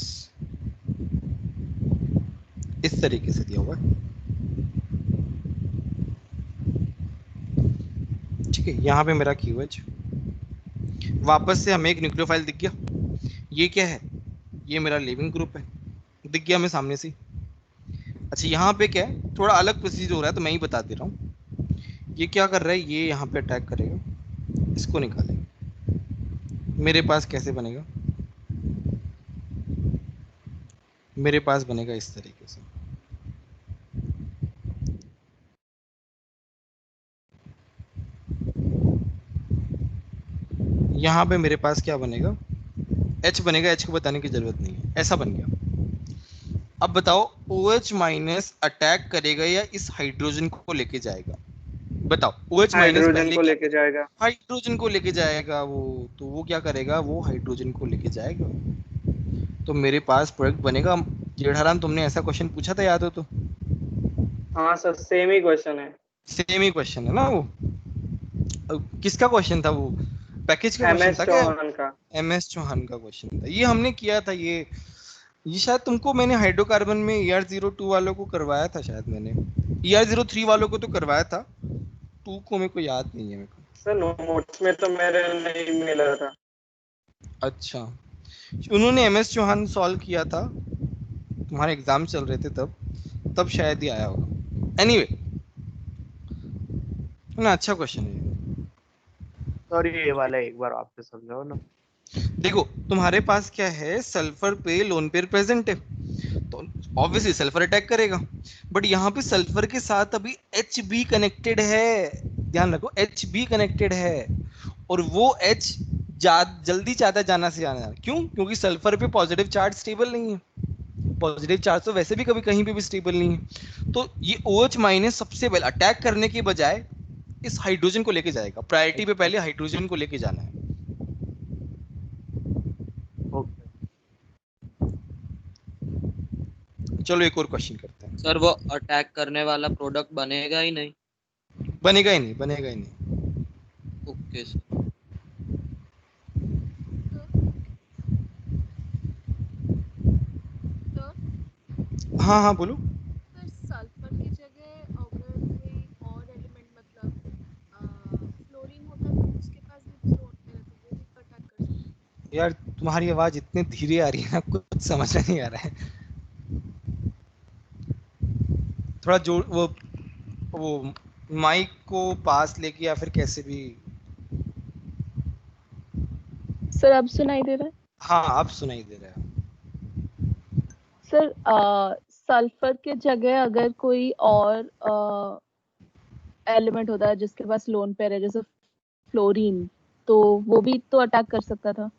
इस तरीके से दिया हुआ है, ठीक है, यहाँ पे मेरा QH, वापस से हमें एक न्यूक्लियोफाइल दिख गया। ये क्या है? ये मेरा लिविंग ग्रुप है, दिख गया हमें सामने से। अच्छा, यहाँ पे क्या है, थोड़ा अलग प्रोसीजर हो रहा है तो मैं ही बता दे रहा हूँ। ये क्या कर रहा है, ये यहाँ पे अटैक करेगा, इसको निकालेगा। मेरे पास कैसे बनेगा? मेरे पास बनेगा इस तरीके से। यहाँ पे मेरे पास क्या बनेगा? H बनेगा, H को बताने की जरूरत नहीं है, ऐसा बन गया। अब बताओ OH माइनस अटैक करेगा या इस हाइड्रोजन को लेके जाएगा? बताओ, OH माइनस हाइड्रोजन पहले को क्या? लेके जाएगा। हाइड्रोजन को लेके जाएगा वो, तो वो क्या करेगा, वो हाइड्रोजन को लेके जाएगा। तो मेरे पास प्रोडक्ट बनेगा। जेठाराम, तुमने ऐसा क्वेश्चन पूछा था, याद हो तो? हाँ सर, सेम ही क्वेश्चन है। सेम ही क्वेश्चन है ना वो? किसका क्वेश्चन था वो? पैकेज का क्वेश्चन MS था क्या? चौहान का। MS चौहान का क्वेश्चन था, ये हमने किया था। ये शायद तुमको मैंने हाइड्रोकार्बन में ER02 वालों को करवाया था, शायद मैंने ER03 वालों को तो करवाया था, 2 को मेरे को याद नहीं है मेरे को। सर नोट्स में तो मेरे नहीं मिला था। अच्छा, उन्होंने MS चौहान सॉल्व किया था, तुम्हारे एग्जाम चल रहे थे तब शायद ही आया होगा। एनीवे, ना अच्छा क्वेश्चन है ये। सर ये वाला एक बार आपसे समझाओ ना। देखो, तुम्हारे पास क्या है, सल्फर पे लोन पेयर प्रेजेंट है, तो ऑब्वियसली सल्फर अटैक करेगा। बट यहाँ पे सल्फर के साथ अभी Hb कनेक्टेड है, ध्यान रखो, Hb कनेक्टेड है। और वो H जल्दी चाहता है जाना से जाना। क्यों? क्योंकि सल्फर पे पॉजिटिव चार्ज स्टेबल नहीं है। पॉजिटिव चार्ज तो वैसे भी कभी कहीं पे भी स्टेबल नहीं है। तो ये OH माइनस सबसे पहले अटैक करने के बजाय इस हाइड्रोजन को लेके जाएगा। प्रायोरिटी पे पहले हाइड्रोजन को लेके जाना है। ओके। चलो एक और क्वेश्चन करते हैं। सर वो अटैक करने वाला प्रोडक्ट बनेगा ही नहीं? बनेगा ही नहीं, बनेगा ही नहीं। Okay sir. हाँ हाँ बोलो। सर सल्फर की जगह अगर कोई और एलिमेंट मतलब फ्लोरीन होता तो उसके पास भी तो लोन पेयर है तो वो भी तो अटैक कर सकता। यार तुम्हारी आवाज इतनी धीरे आ रही है ना, कुछ समझ में नहीं आ रहा है। थोड़ा जोर, वो माइक को पास लेके या फिर कैसे भी। सर अब सुनाई दे रहा है? हाँ, अब सुनाई दे रहा है। सर सल्फर के जगह अगर कोई और एलिमेंट होता है जिसके पास लोन पेयर है जैसे फ्लोरीन, तो वो भी तो अटैक कर सकता था,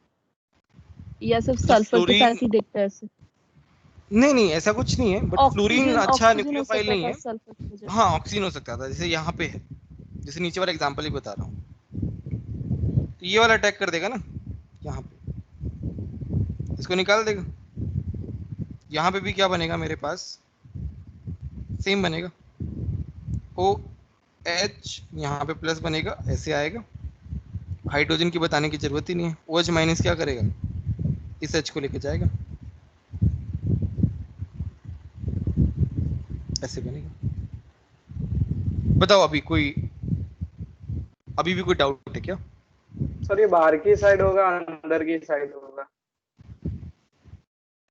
या सिर्फ तो सल्फर के फ्लोरीन, साथ ही दिखता है ऐसे? नहीं नहीं ऐसा कुछ नहीं है, बट फ्लोरीन अच्छा ऑक्सीजन हो न्यूक्लियोफाइल सकता नहीं था है। सल्फर की जगह। हाँ, ऑक्सीजन हो सकता था, जैसे यहाँ पे है, जैसे नीचे वाला एग्जांपल ही बता रहा हूँ। तो ये वाला अटैक कर देगा ना यहाँ पे, इसको निकाल देगा। यहाँ पे भी क्या बनेगा मेरे पास? सेम बनेगा, OH यहाँ पे प्लस बनेगा, ऐसे आएगा। हाइड्रोजन की बताने की जरूरत ही नहीं है। OH माइनस क्या करेगा, इस H को लेके जाएगा, ऐसे बनेगा। बताओ अभी भी कोई डाउट है क्या? सर ये बाहर की साइड होगा अंदर की साइड होगा?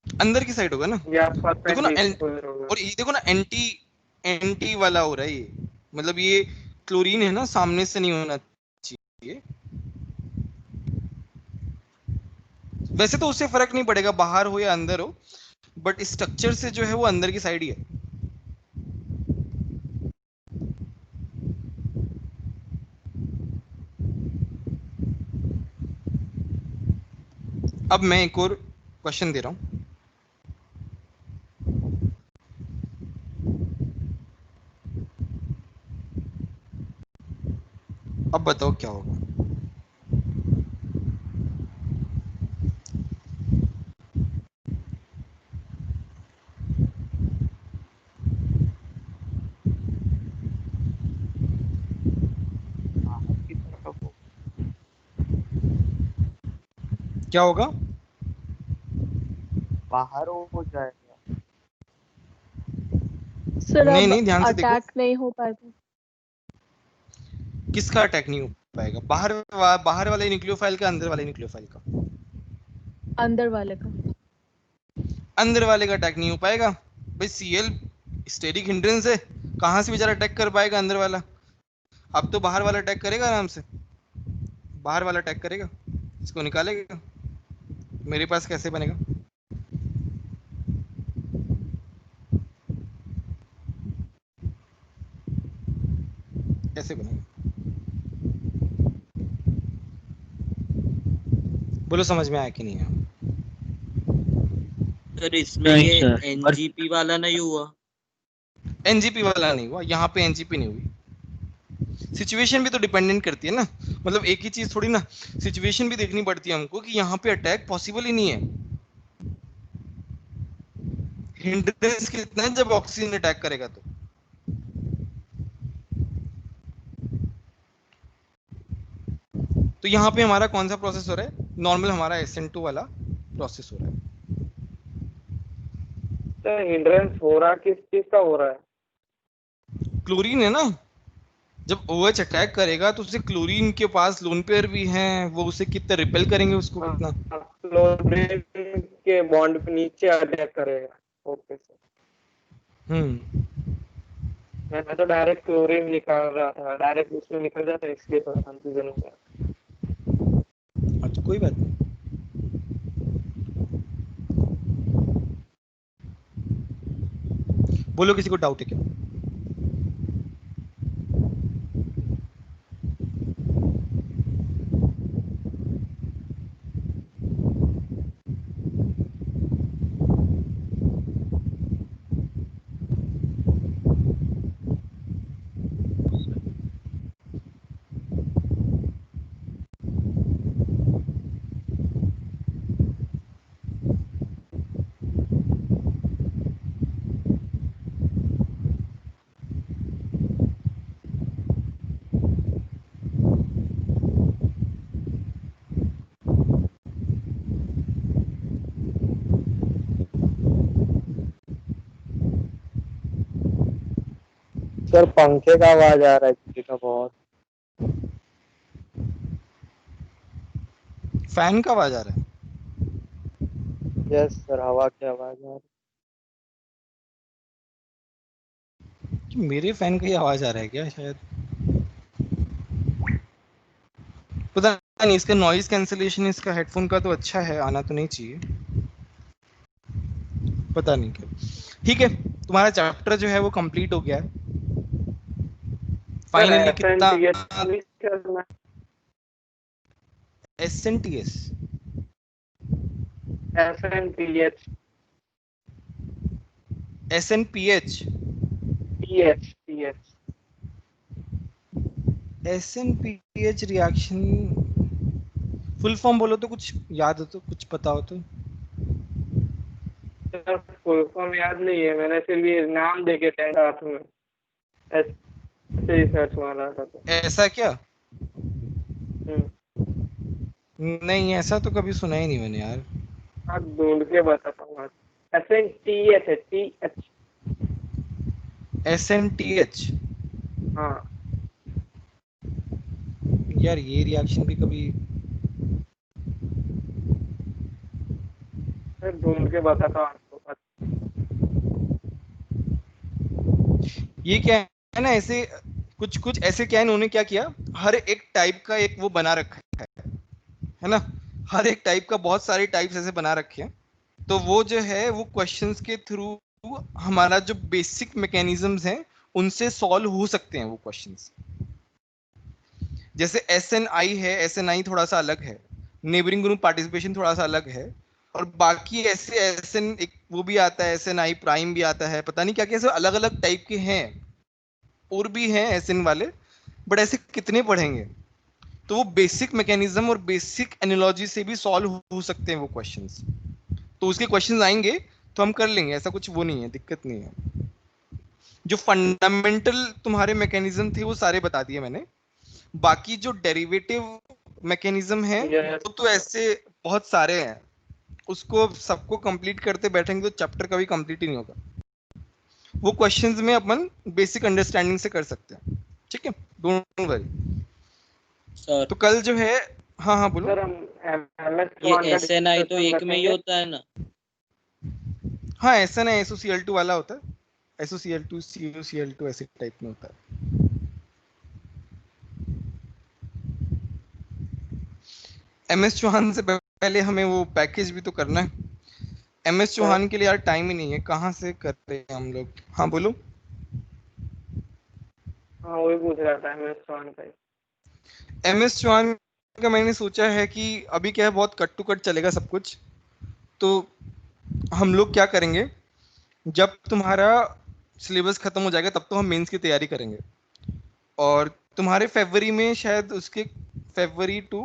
अंदर की साइड होगा ना। या देखो ना परपेंडिकुलर होगा? और ये देखो ना, एंटी एंटी वाला हो रहा है ये, मतलब ये क्लोरीन है ना, सामने से नहीं होना चाहिए। वैसे तो उससे फर्क नहीं पड़ेगा बाहर हो या अंदर हो, बट स्ट्रक्चर से जो है वो अंदर की साइड ही है। अब मैं एक और क्वेश्चन दे रहा हूं। अब बताओ क्या होगा। बाहर की तरफ हो, क्या होगा? बाहर हो जाएगा। सर नहीं अब नहीं, ध्यान से देखो, अटैक नहीं हो पाएगा। किसका अटैक नहीं हो पाएगा? बाहर वाले न्यूक्लियोफाइल का, अंदर वाले न्यूक्लियोफाइल का? अंदर वाले का। अंदर वाले का अटैक नहीं हो पाएगा भाई, सीएल स्टेरिक हिंड्रेंस है, कहां से बेचारा अटैक कर पाएगा अंदर वाला? अब तो बाहर वाला अटैक करेगा आराम से, बाहर वाला अटैक करेगा, इसको निकालेगा। मेरे पास कैसे बनेगा? कैसे बनेगा? बोलो समझ में आया कि नहीं आया? सर इसमें नहीं ये सर, एनजीपी वाला नहीं हुआ? एनजीपी वाला नहीं हुआ, यहाँ पे एनजीपी नहीं हुई। सिचुएशन भी तो डिपेंडेंट करती है ना, मतलब एक ही चीज थोड़ी ना, सिचुएशन भी देखनी पड़ती है हमको कि यहाँ पे अटैक पॉसिबल ही नहीं है। हिंड्रेंस कितना है जब ऑक्सीजन अटैक करेगा तो यहाँ पे हमारा कौन सा प्रोसेस हो रहा है? नॉर्मल हमारा SN2 वाला प्रोसेस हो रहा है। तो हिंड्रेंस हो रहा किस चीज का हो रहा है? क्लोरीन है ना, जब OH अटैक करेगा तो उसे क्लोरीन के पास लोन पेयर भी हैं, वो उसे कितना रिपेल करेंगे उसको कितना। क्लोरीन के बॉन्ड पे नीचे अटैक करेगा। Okay sir. मैंने तो डायरेक्ट क्लोरीन निकाल रहा था, डायरेक्ट उसमें निकल जाता है, इसलिए थोड़ा कंफ्यूजन हो गया। अच्छा कोई बात नहीं। बोलो किसी को डाउट है क्या? सर पंखे का आवाज आ रहा है किसी का बहुत। फैन का आवाज आ रहा है? यस सर, हवा की आवाज आ रही कि मेरे फैन का ही आवाज आ रहा है क्या? शायद पता नहीं, इसका नॉइज कैंसलेशन इसका हेडफोन का तो अच्छा है, आना तो नहीं चाहिए, पता नहीं क्या। ठीक है, तुम्हारा चैप्टर जो है वो कंप्लीट हो गया है फाइनली। कितना SNTS? SNPH SNPH? PH SNPH reaction full form बोलो तो, कुछ याद हो तो, कुछ पता हो तो। सर फुल फॉर्म याद नहीं है, मैंने सिर्फ ये नाम देखे थे साथ में, ऐसे ही सर्च मारा था तो। ऐसा क्या? नहीं ऐसा तो कभी सुना ही नहीं मैंने यार। आप ढूंढ के बताता हूँ। SNTH है, TH। SNTH? हाँ यार ये रिएक्शन भी कभी सर ढूंढ के बताता हूँ आपको। ये क्या है ना, ऐसे कुछ कुछ ऐसे क्या है, इन्होंने क्या किया, हर एक टाइप का एक वो बना रखा है ना, हर एक टाइप का बहुत सारे टाइप्स ऐसे बना रखे हैं, तो वो जो है वो क्वेश्चंस के थ्रू हमारा जो बेसिक मैकेनिज्म्स हैं उनसे सॉल्व हो सकते हैं वो क्वेश्चंस। जैसे SNI है, SNI थोड़ा सा अलग है, नेबरिंग ग्रुप पार्टिसिपेशन थोड़ा सा अलग है, और बाकी ऐसे SN एक वो भी आता है, SNI प्राइम भी आता है, पता नहीं क्या क्या अलग अलग टाइप के हैं, और भी हैं SN वाले, बट ऐसे कितने पढ़ेंगे? तो वो बेसिक मैकेनिज्म और बेसिक एनालॉजी से भी सॉल्व हो सकते हैं वो क्वेश्चंस, तो उसके क्वेश्चंस आएंगे तो हम कर लेंगे, ऐसा कुछ वो नहीं है, दिक्कत नहीं है। जो फंडामेंटल तुम्हारे मैकेनिज्म थे वो सारे बता दिए मैंने, बाकी जो डेरिवेटिव मैकेनिज्म है वो तो ऐसे बहुत सारे हैं, उसको सबको कंप्लीट करते बैठेंगे तो चैप्टर कभी कंप्लीट ही नहीं होगा। वो क्वेश्चंस में अपन बेसिक अंडरस्टैंडिंग से कर सकते हैं, ठीक है, डोंट वरी। सर तो कल जो है, हाँ हाँ बोलो। सर हम MS ये चौहान का SNI तो discussion एक में ही रखेंगे। होता है ना? हाँ ऐसा नहीं, SOCl2 वाला होता है, SOCl2 CuCl2 ऐसे टाइप में होता है। MS चौहान से पहले हमें वो पैकेज भी तो करना है। MS चौहान के लिए यार टाइम ही नहीं है, कहाँ से करते हैं हम लोग। हाँ बोलो। हाँ वही पूछ रहा था MS चौहान का ही। MS चौहान का मैंने सोचा है कि अभी क्या है, बहुत कट टू कट चलेगा सब कुछ। तो हम लोग क्या करेंगे, जब तुम्हारा सिलेबस खत्म हो जाएगा तब तो हम मेंस की तैयारी करेंगे, और तुम्हारे फरवरी में शायद उसके फरवरी टू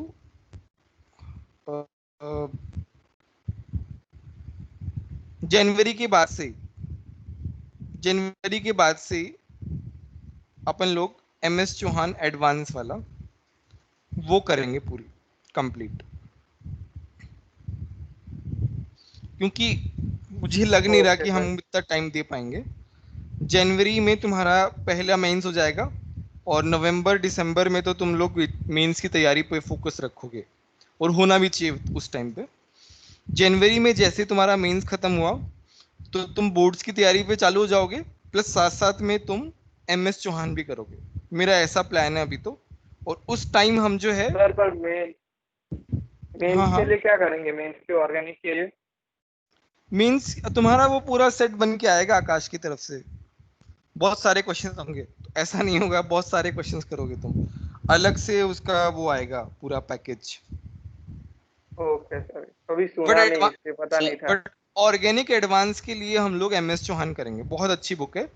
जनवरी के बाद से, जनवरी के बाद से अपन लोग MS चौहान एडवांस वाला वो करेंगे पूरी कंप्लीट, क्योंकि मुझे लग नहीं रहा कि हम इतना टाइम दे पाएंगे। जनवरी में तुम्हारा पहला मेंस हो जाएगा, और नवंबर दिसंबर में तो तुम लोग मेंस की तैयारी पे फोकस रखोगे, और होना भी चाहिए उस टाइम पे। जनवरी में जैसे तुम्हारा मेंस खत्म हुआ तो तुम बोर्ड्स की तैयारी पे चालू हो जाओगे, प्लस साथ साथ में तुम MS चौहान भी करोगे। मेरा ऐसा प्लान है अभी तो। और उस टाइम हम जो है, सर पर मेंस हाँ हाँ, के लिए क्या करेंगे, मेंस के ऑर्गेनिक के लिए? मींस तुम्हारा वो पूरा सेट बन के आएगा आकाश की तरफ से, बहुत सारे क्वेश्चन होंगे, तो ऐसा नहीं होगा बहुत सारे क्वेश्चंस करोगे तुम, अलग से उसका वो आएगा पूरा पैकेज। ओके सर, कभी बट सुना नहीं, इसलिए पता नहीं था। बट ऑर्गेनिक एडवांस के लिए हम लोग MS चौहान करेंगे, बहुत अच्छी बुक है।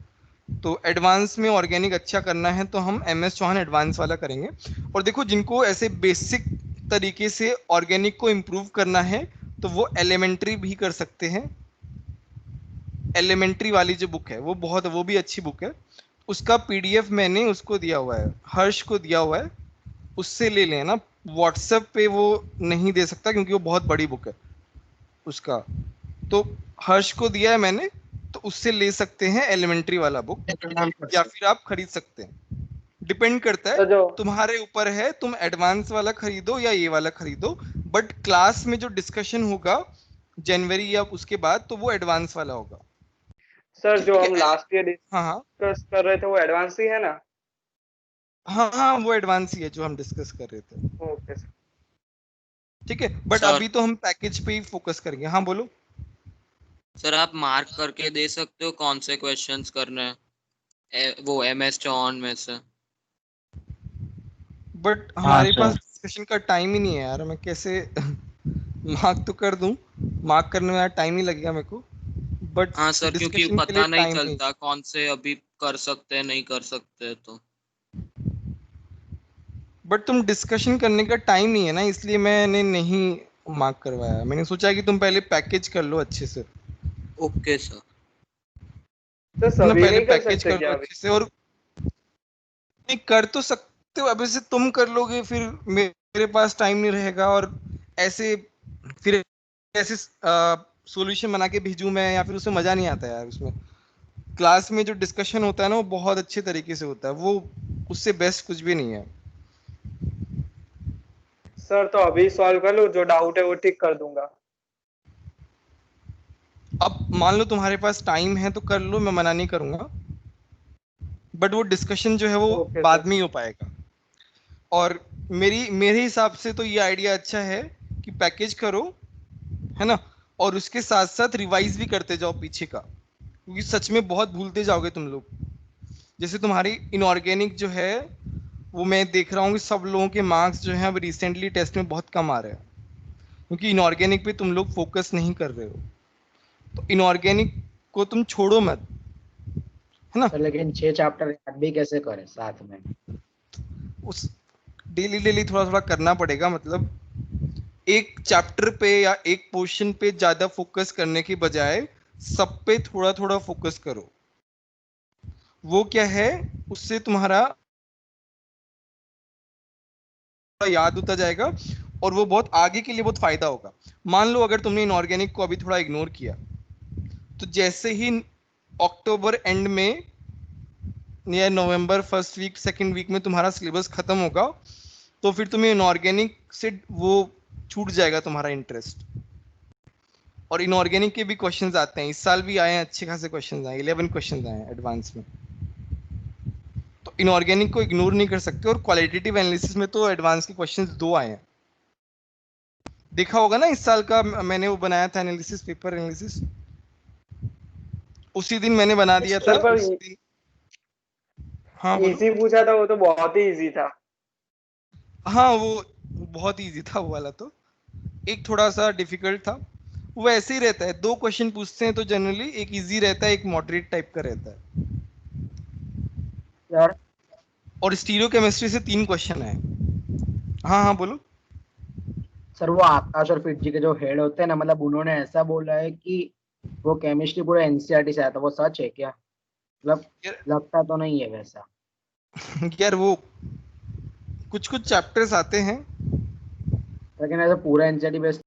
तो एडवांस में ऑर्गेनिक अच्छा करना है तो हम MS चौहान एडवांस वाला करेंगे। और देखो, जिनको ऐसे बेसिक तरीके से ऑर्गेनिक को इम्प्रूव करना है तो वो एलिमेंट्री भी कर सकते हैं। एलिमेंट्री वाली जो बुक है वो भी अच्छी बुक है। उसका PDF मैंने उसको दिया हुआ है, हर्ष को दिया हुआ है, उससे ले लेना। व्हाट्सएप पे वो नहीं दे सकता क्योंकि वो बहुत बड़ी बुक है उसका, तो हर्ष को दिया है मैंने, तो उससे ले सकते हैं एलिमेंट्री वाला बुक, या फिर आप खरीद सकते हैं, डिपेंड करता है, तुम्हारे ऊपर है, तुम एडवांस वाला खरीदो या ये वाला खरीदो। बट क्लास में जो डिस्कशन होगा जनवरी या उसके बाद, तो वो एडवांस वाला होगा। सर जो हम लास्ट ईयर हाँ डिस्कस कर रहे थे वो एडवांस ही है ना? हाँ, वो एडवांस ही है जो हम डिस्कस कर रहे थे। ओके सर, ठीक है, बट अभी तो हम पैकेज पे ही फोकस करेंगे। हाँ बोलो। सर आप मार्क करके दे सकते हो कौन से क्वेश्चंस करने हैं वो MS चौहान में से? बट हमारे पास डिस्कशन का टाइम ही नहीं है यार, मैं कैसे मार्क तो कर दूं, मार्क करने में टाइम ही लगेगा मेरे को, बट हाँ सर, क्योंकि डिस्कशन के पता लिए नहीं टाइम नहीं। चलता कौन से अभी कर सकते हैं नहीं कर सकते, तो बट तुम डिस्कशन करने का टाइम नहीं है ना, इसलिए मैंने नहीं मार्क करवाया। मैंने सोचा कि तुम पहले पैकेज कर लो अच्छे से। Okay sir. तो ना सभी पहले नहीं कर पैकेज सकते कर क्या लो अभी? अच्छे से, और नहीं कर तो सकते हो, अब से तुम कर लोगे फिर मेरे पास टाइम नहीं रहेगा, और ऐसे फिर ऐसे सॉल्यूशन बना के भेजूं मैं, या फिर उसमें मजा नहीं आता यार। उसमें क्लास में जो डिस्कशन होता है ना वो बहुत अच्छे तरीके से होता है, वो उससे बेस्ट कुछ भी नहीं है। सर तो अभी सॉल्व कर लो, जो डाउट है वो ठीक कर दूंगा। अब मान लो तुम्हारे पास टाइम है तो कर लो, मैं मना नहीं करूंगा, बट वो डिस्कशन जो है वो बाद में ही हो पाएगा। और मेरे हिसाब से तो ये आइडिया अच्छा है कि पैकेज करो, है ना, और उसके साथ साथ रिवाइज भी करते जाओ पीछे का, क्योंकि सच में बहुत भूलते जाओगे तुम लोग। जैसे तुम्हारी इनऑर्गेनिक जो है वो मैं देख रहा हूँ कि सब लोगों के मार्क्स जो हैं अब रिसेंटली टेस्ट में बहुत कम आ रहे हैं, क्योंकि इनऑर्गेनिक पे तुम लोग फोकस नहीं कर रहे हो। तो इनऑर्गेनिक को तुम छोड़ो मत, है ना। तो लेकिन 6 चैप्टर याद भी कैसे करें साथ में? उस डेली थोड़ा थोड़ा करना पड़ेगा, मतलब एक चैप्टर पे या एक पोर्शन पे ज्यादा फोकस करने के बजाय सब पे थोड़ा थोड़ा फोकस करो। वो क्या है, उससे तुम्हारा याद होता जाएगा, और वो बहुत आगे के लिए बहुत फायदा होगा। मान लो अगर तुमने इनऑर्गेनिक को अभी थोड़ा इग्नोर किया, तो जैसे ही अक्टूबर एंड में या November first week second week में तुम्हारा सिलेबस खत्म होगा, तो फिर तुम्हें इनऑर्गेनिक से वो छूट जाएगा तुम्हारा इंटरेस्ट। और इनऑर्गेनिक के भी क्वेश्चंस आते हैं, इस साल भी आए हैं, अच्छे खासे क्वेश्चंस आए, 11 क्वेश्चंस आए हैं एडवांस में। तो इनऑर्गेनिक को इग्नोर नहीं कर सकते। और क्वालिटेटिव एनालिसिस में तो एडवांस के क्वेश्चंस 2 आए हैं, देखा होगा ना इस साल का मैंने वो बनाया था एनालिसिस, पेपर एनालिसिस, उसी दिन मैंने बना दिया था। पेपर उसी दिन। हाँ बोलो। इजी पूछा था वो तो बहुत ही इजी था। हाँ वो बहुत इजी था वो वाला, तो एक थोड़ा सा डिफिकल्ट था। वो ऐसे ही रहता है, 2 क्वेश्चन पूछते हैं तो जनरली एक इजी रहता है, एक मॉडरेट टाइप का रहता है। यार और स्टीरियो केमिस्ट्री से 3 क्वेश्चन है। हाँ हाँ बोलो। सर वो आकाश और फिटजी के जो हेड होते हैं ना, मतलब उन्होंने ऐसा बोला है कि वो केमिस्ट्री पूरे एनसीईआरटी से आया था, वो सच है क्या? मतलब लगता तो नहीं है वैसा। यार वो कुछ कुछ चैप्टर्स आते हैं, लेकिन ऐसा पूरा एनसीईआरटी बेस्ड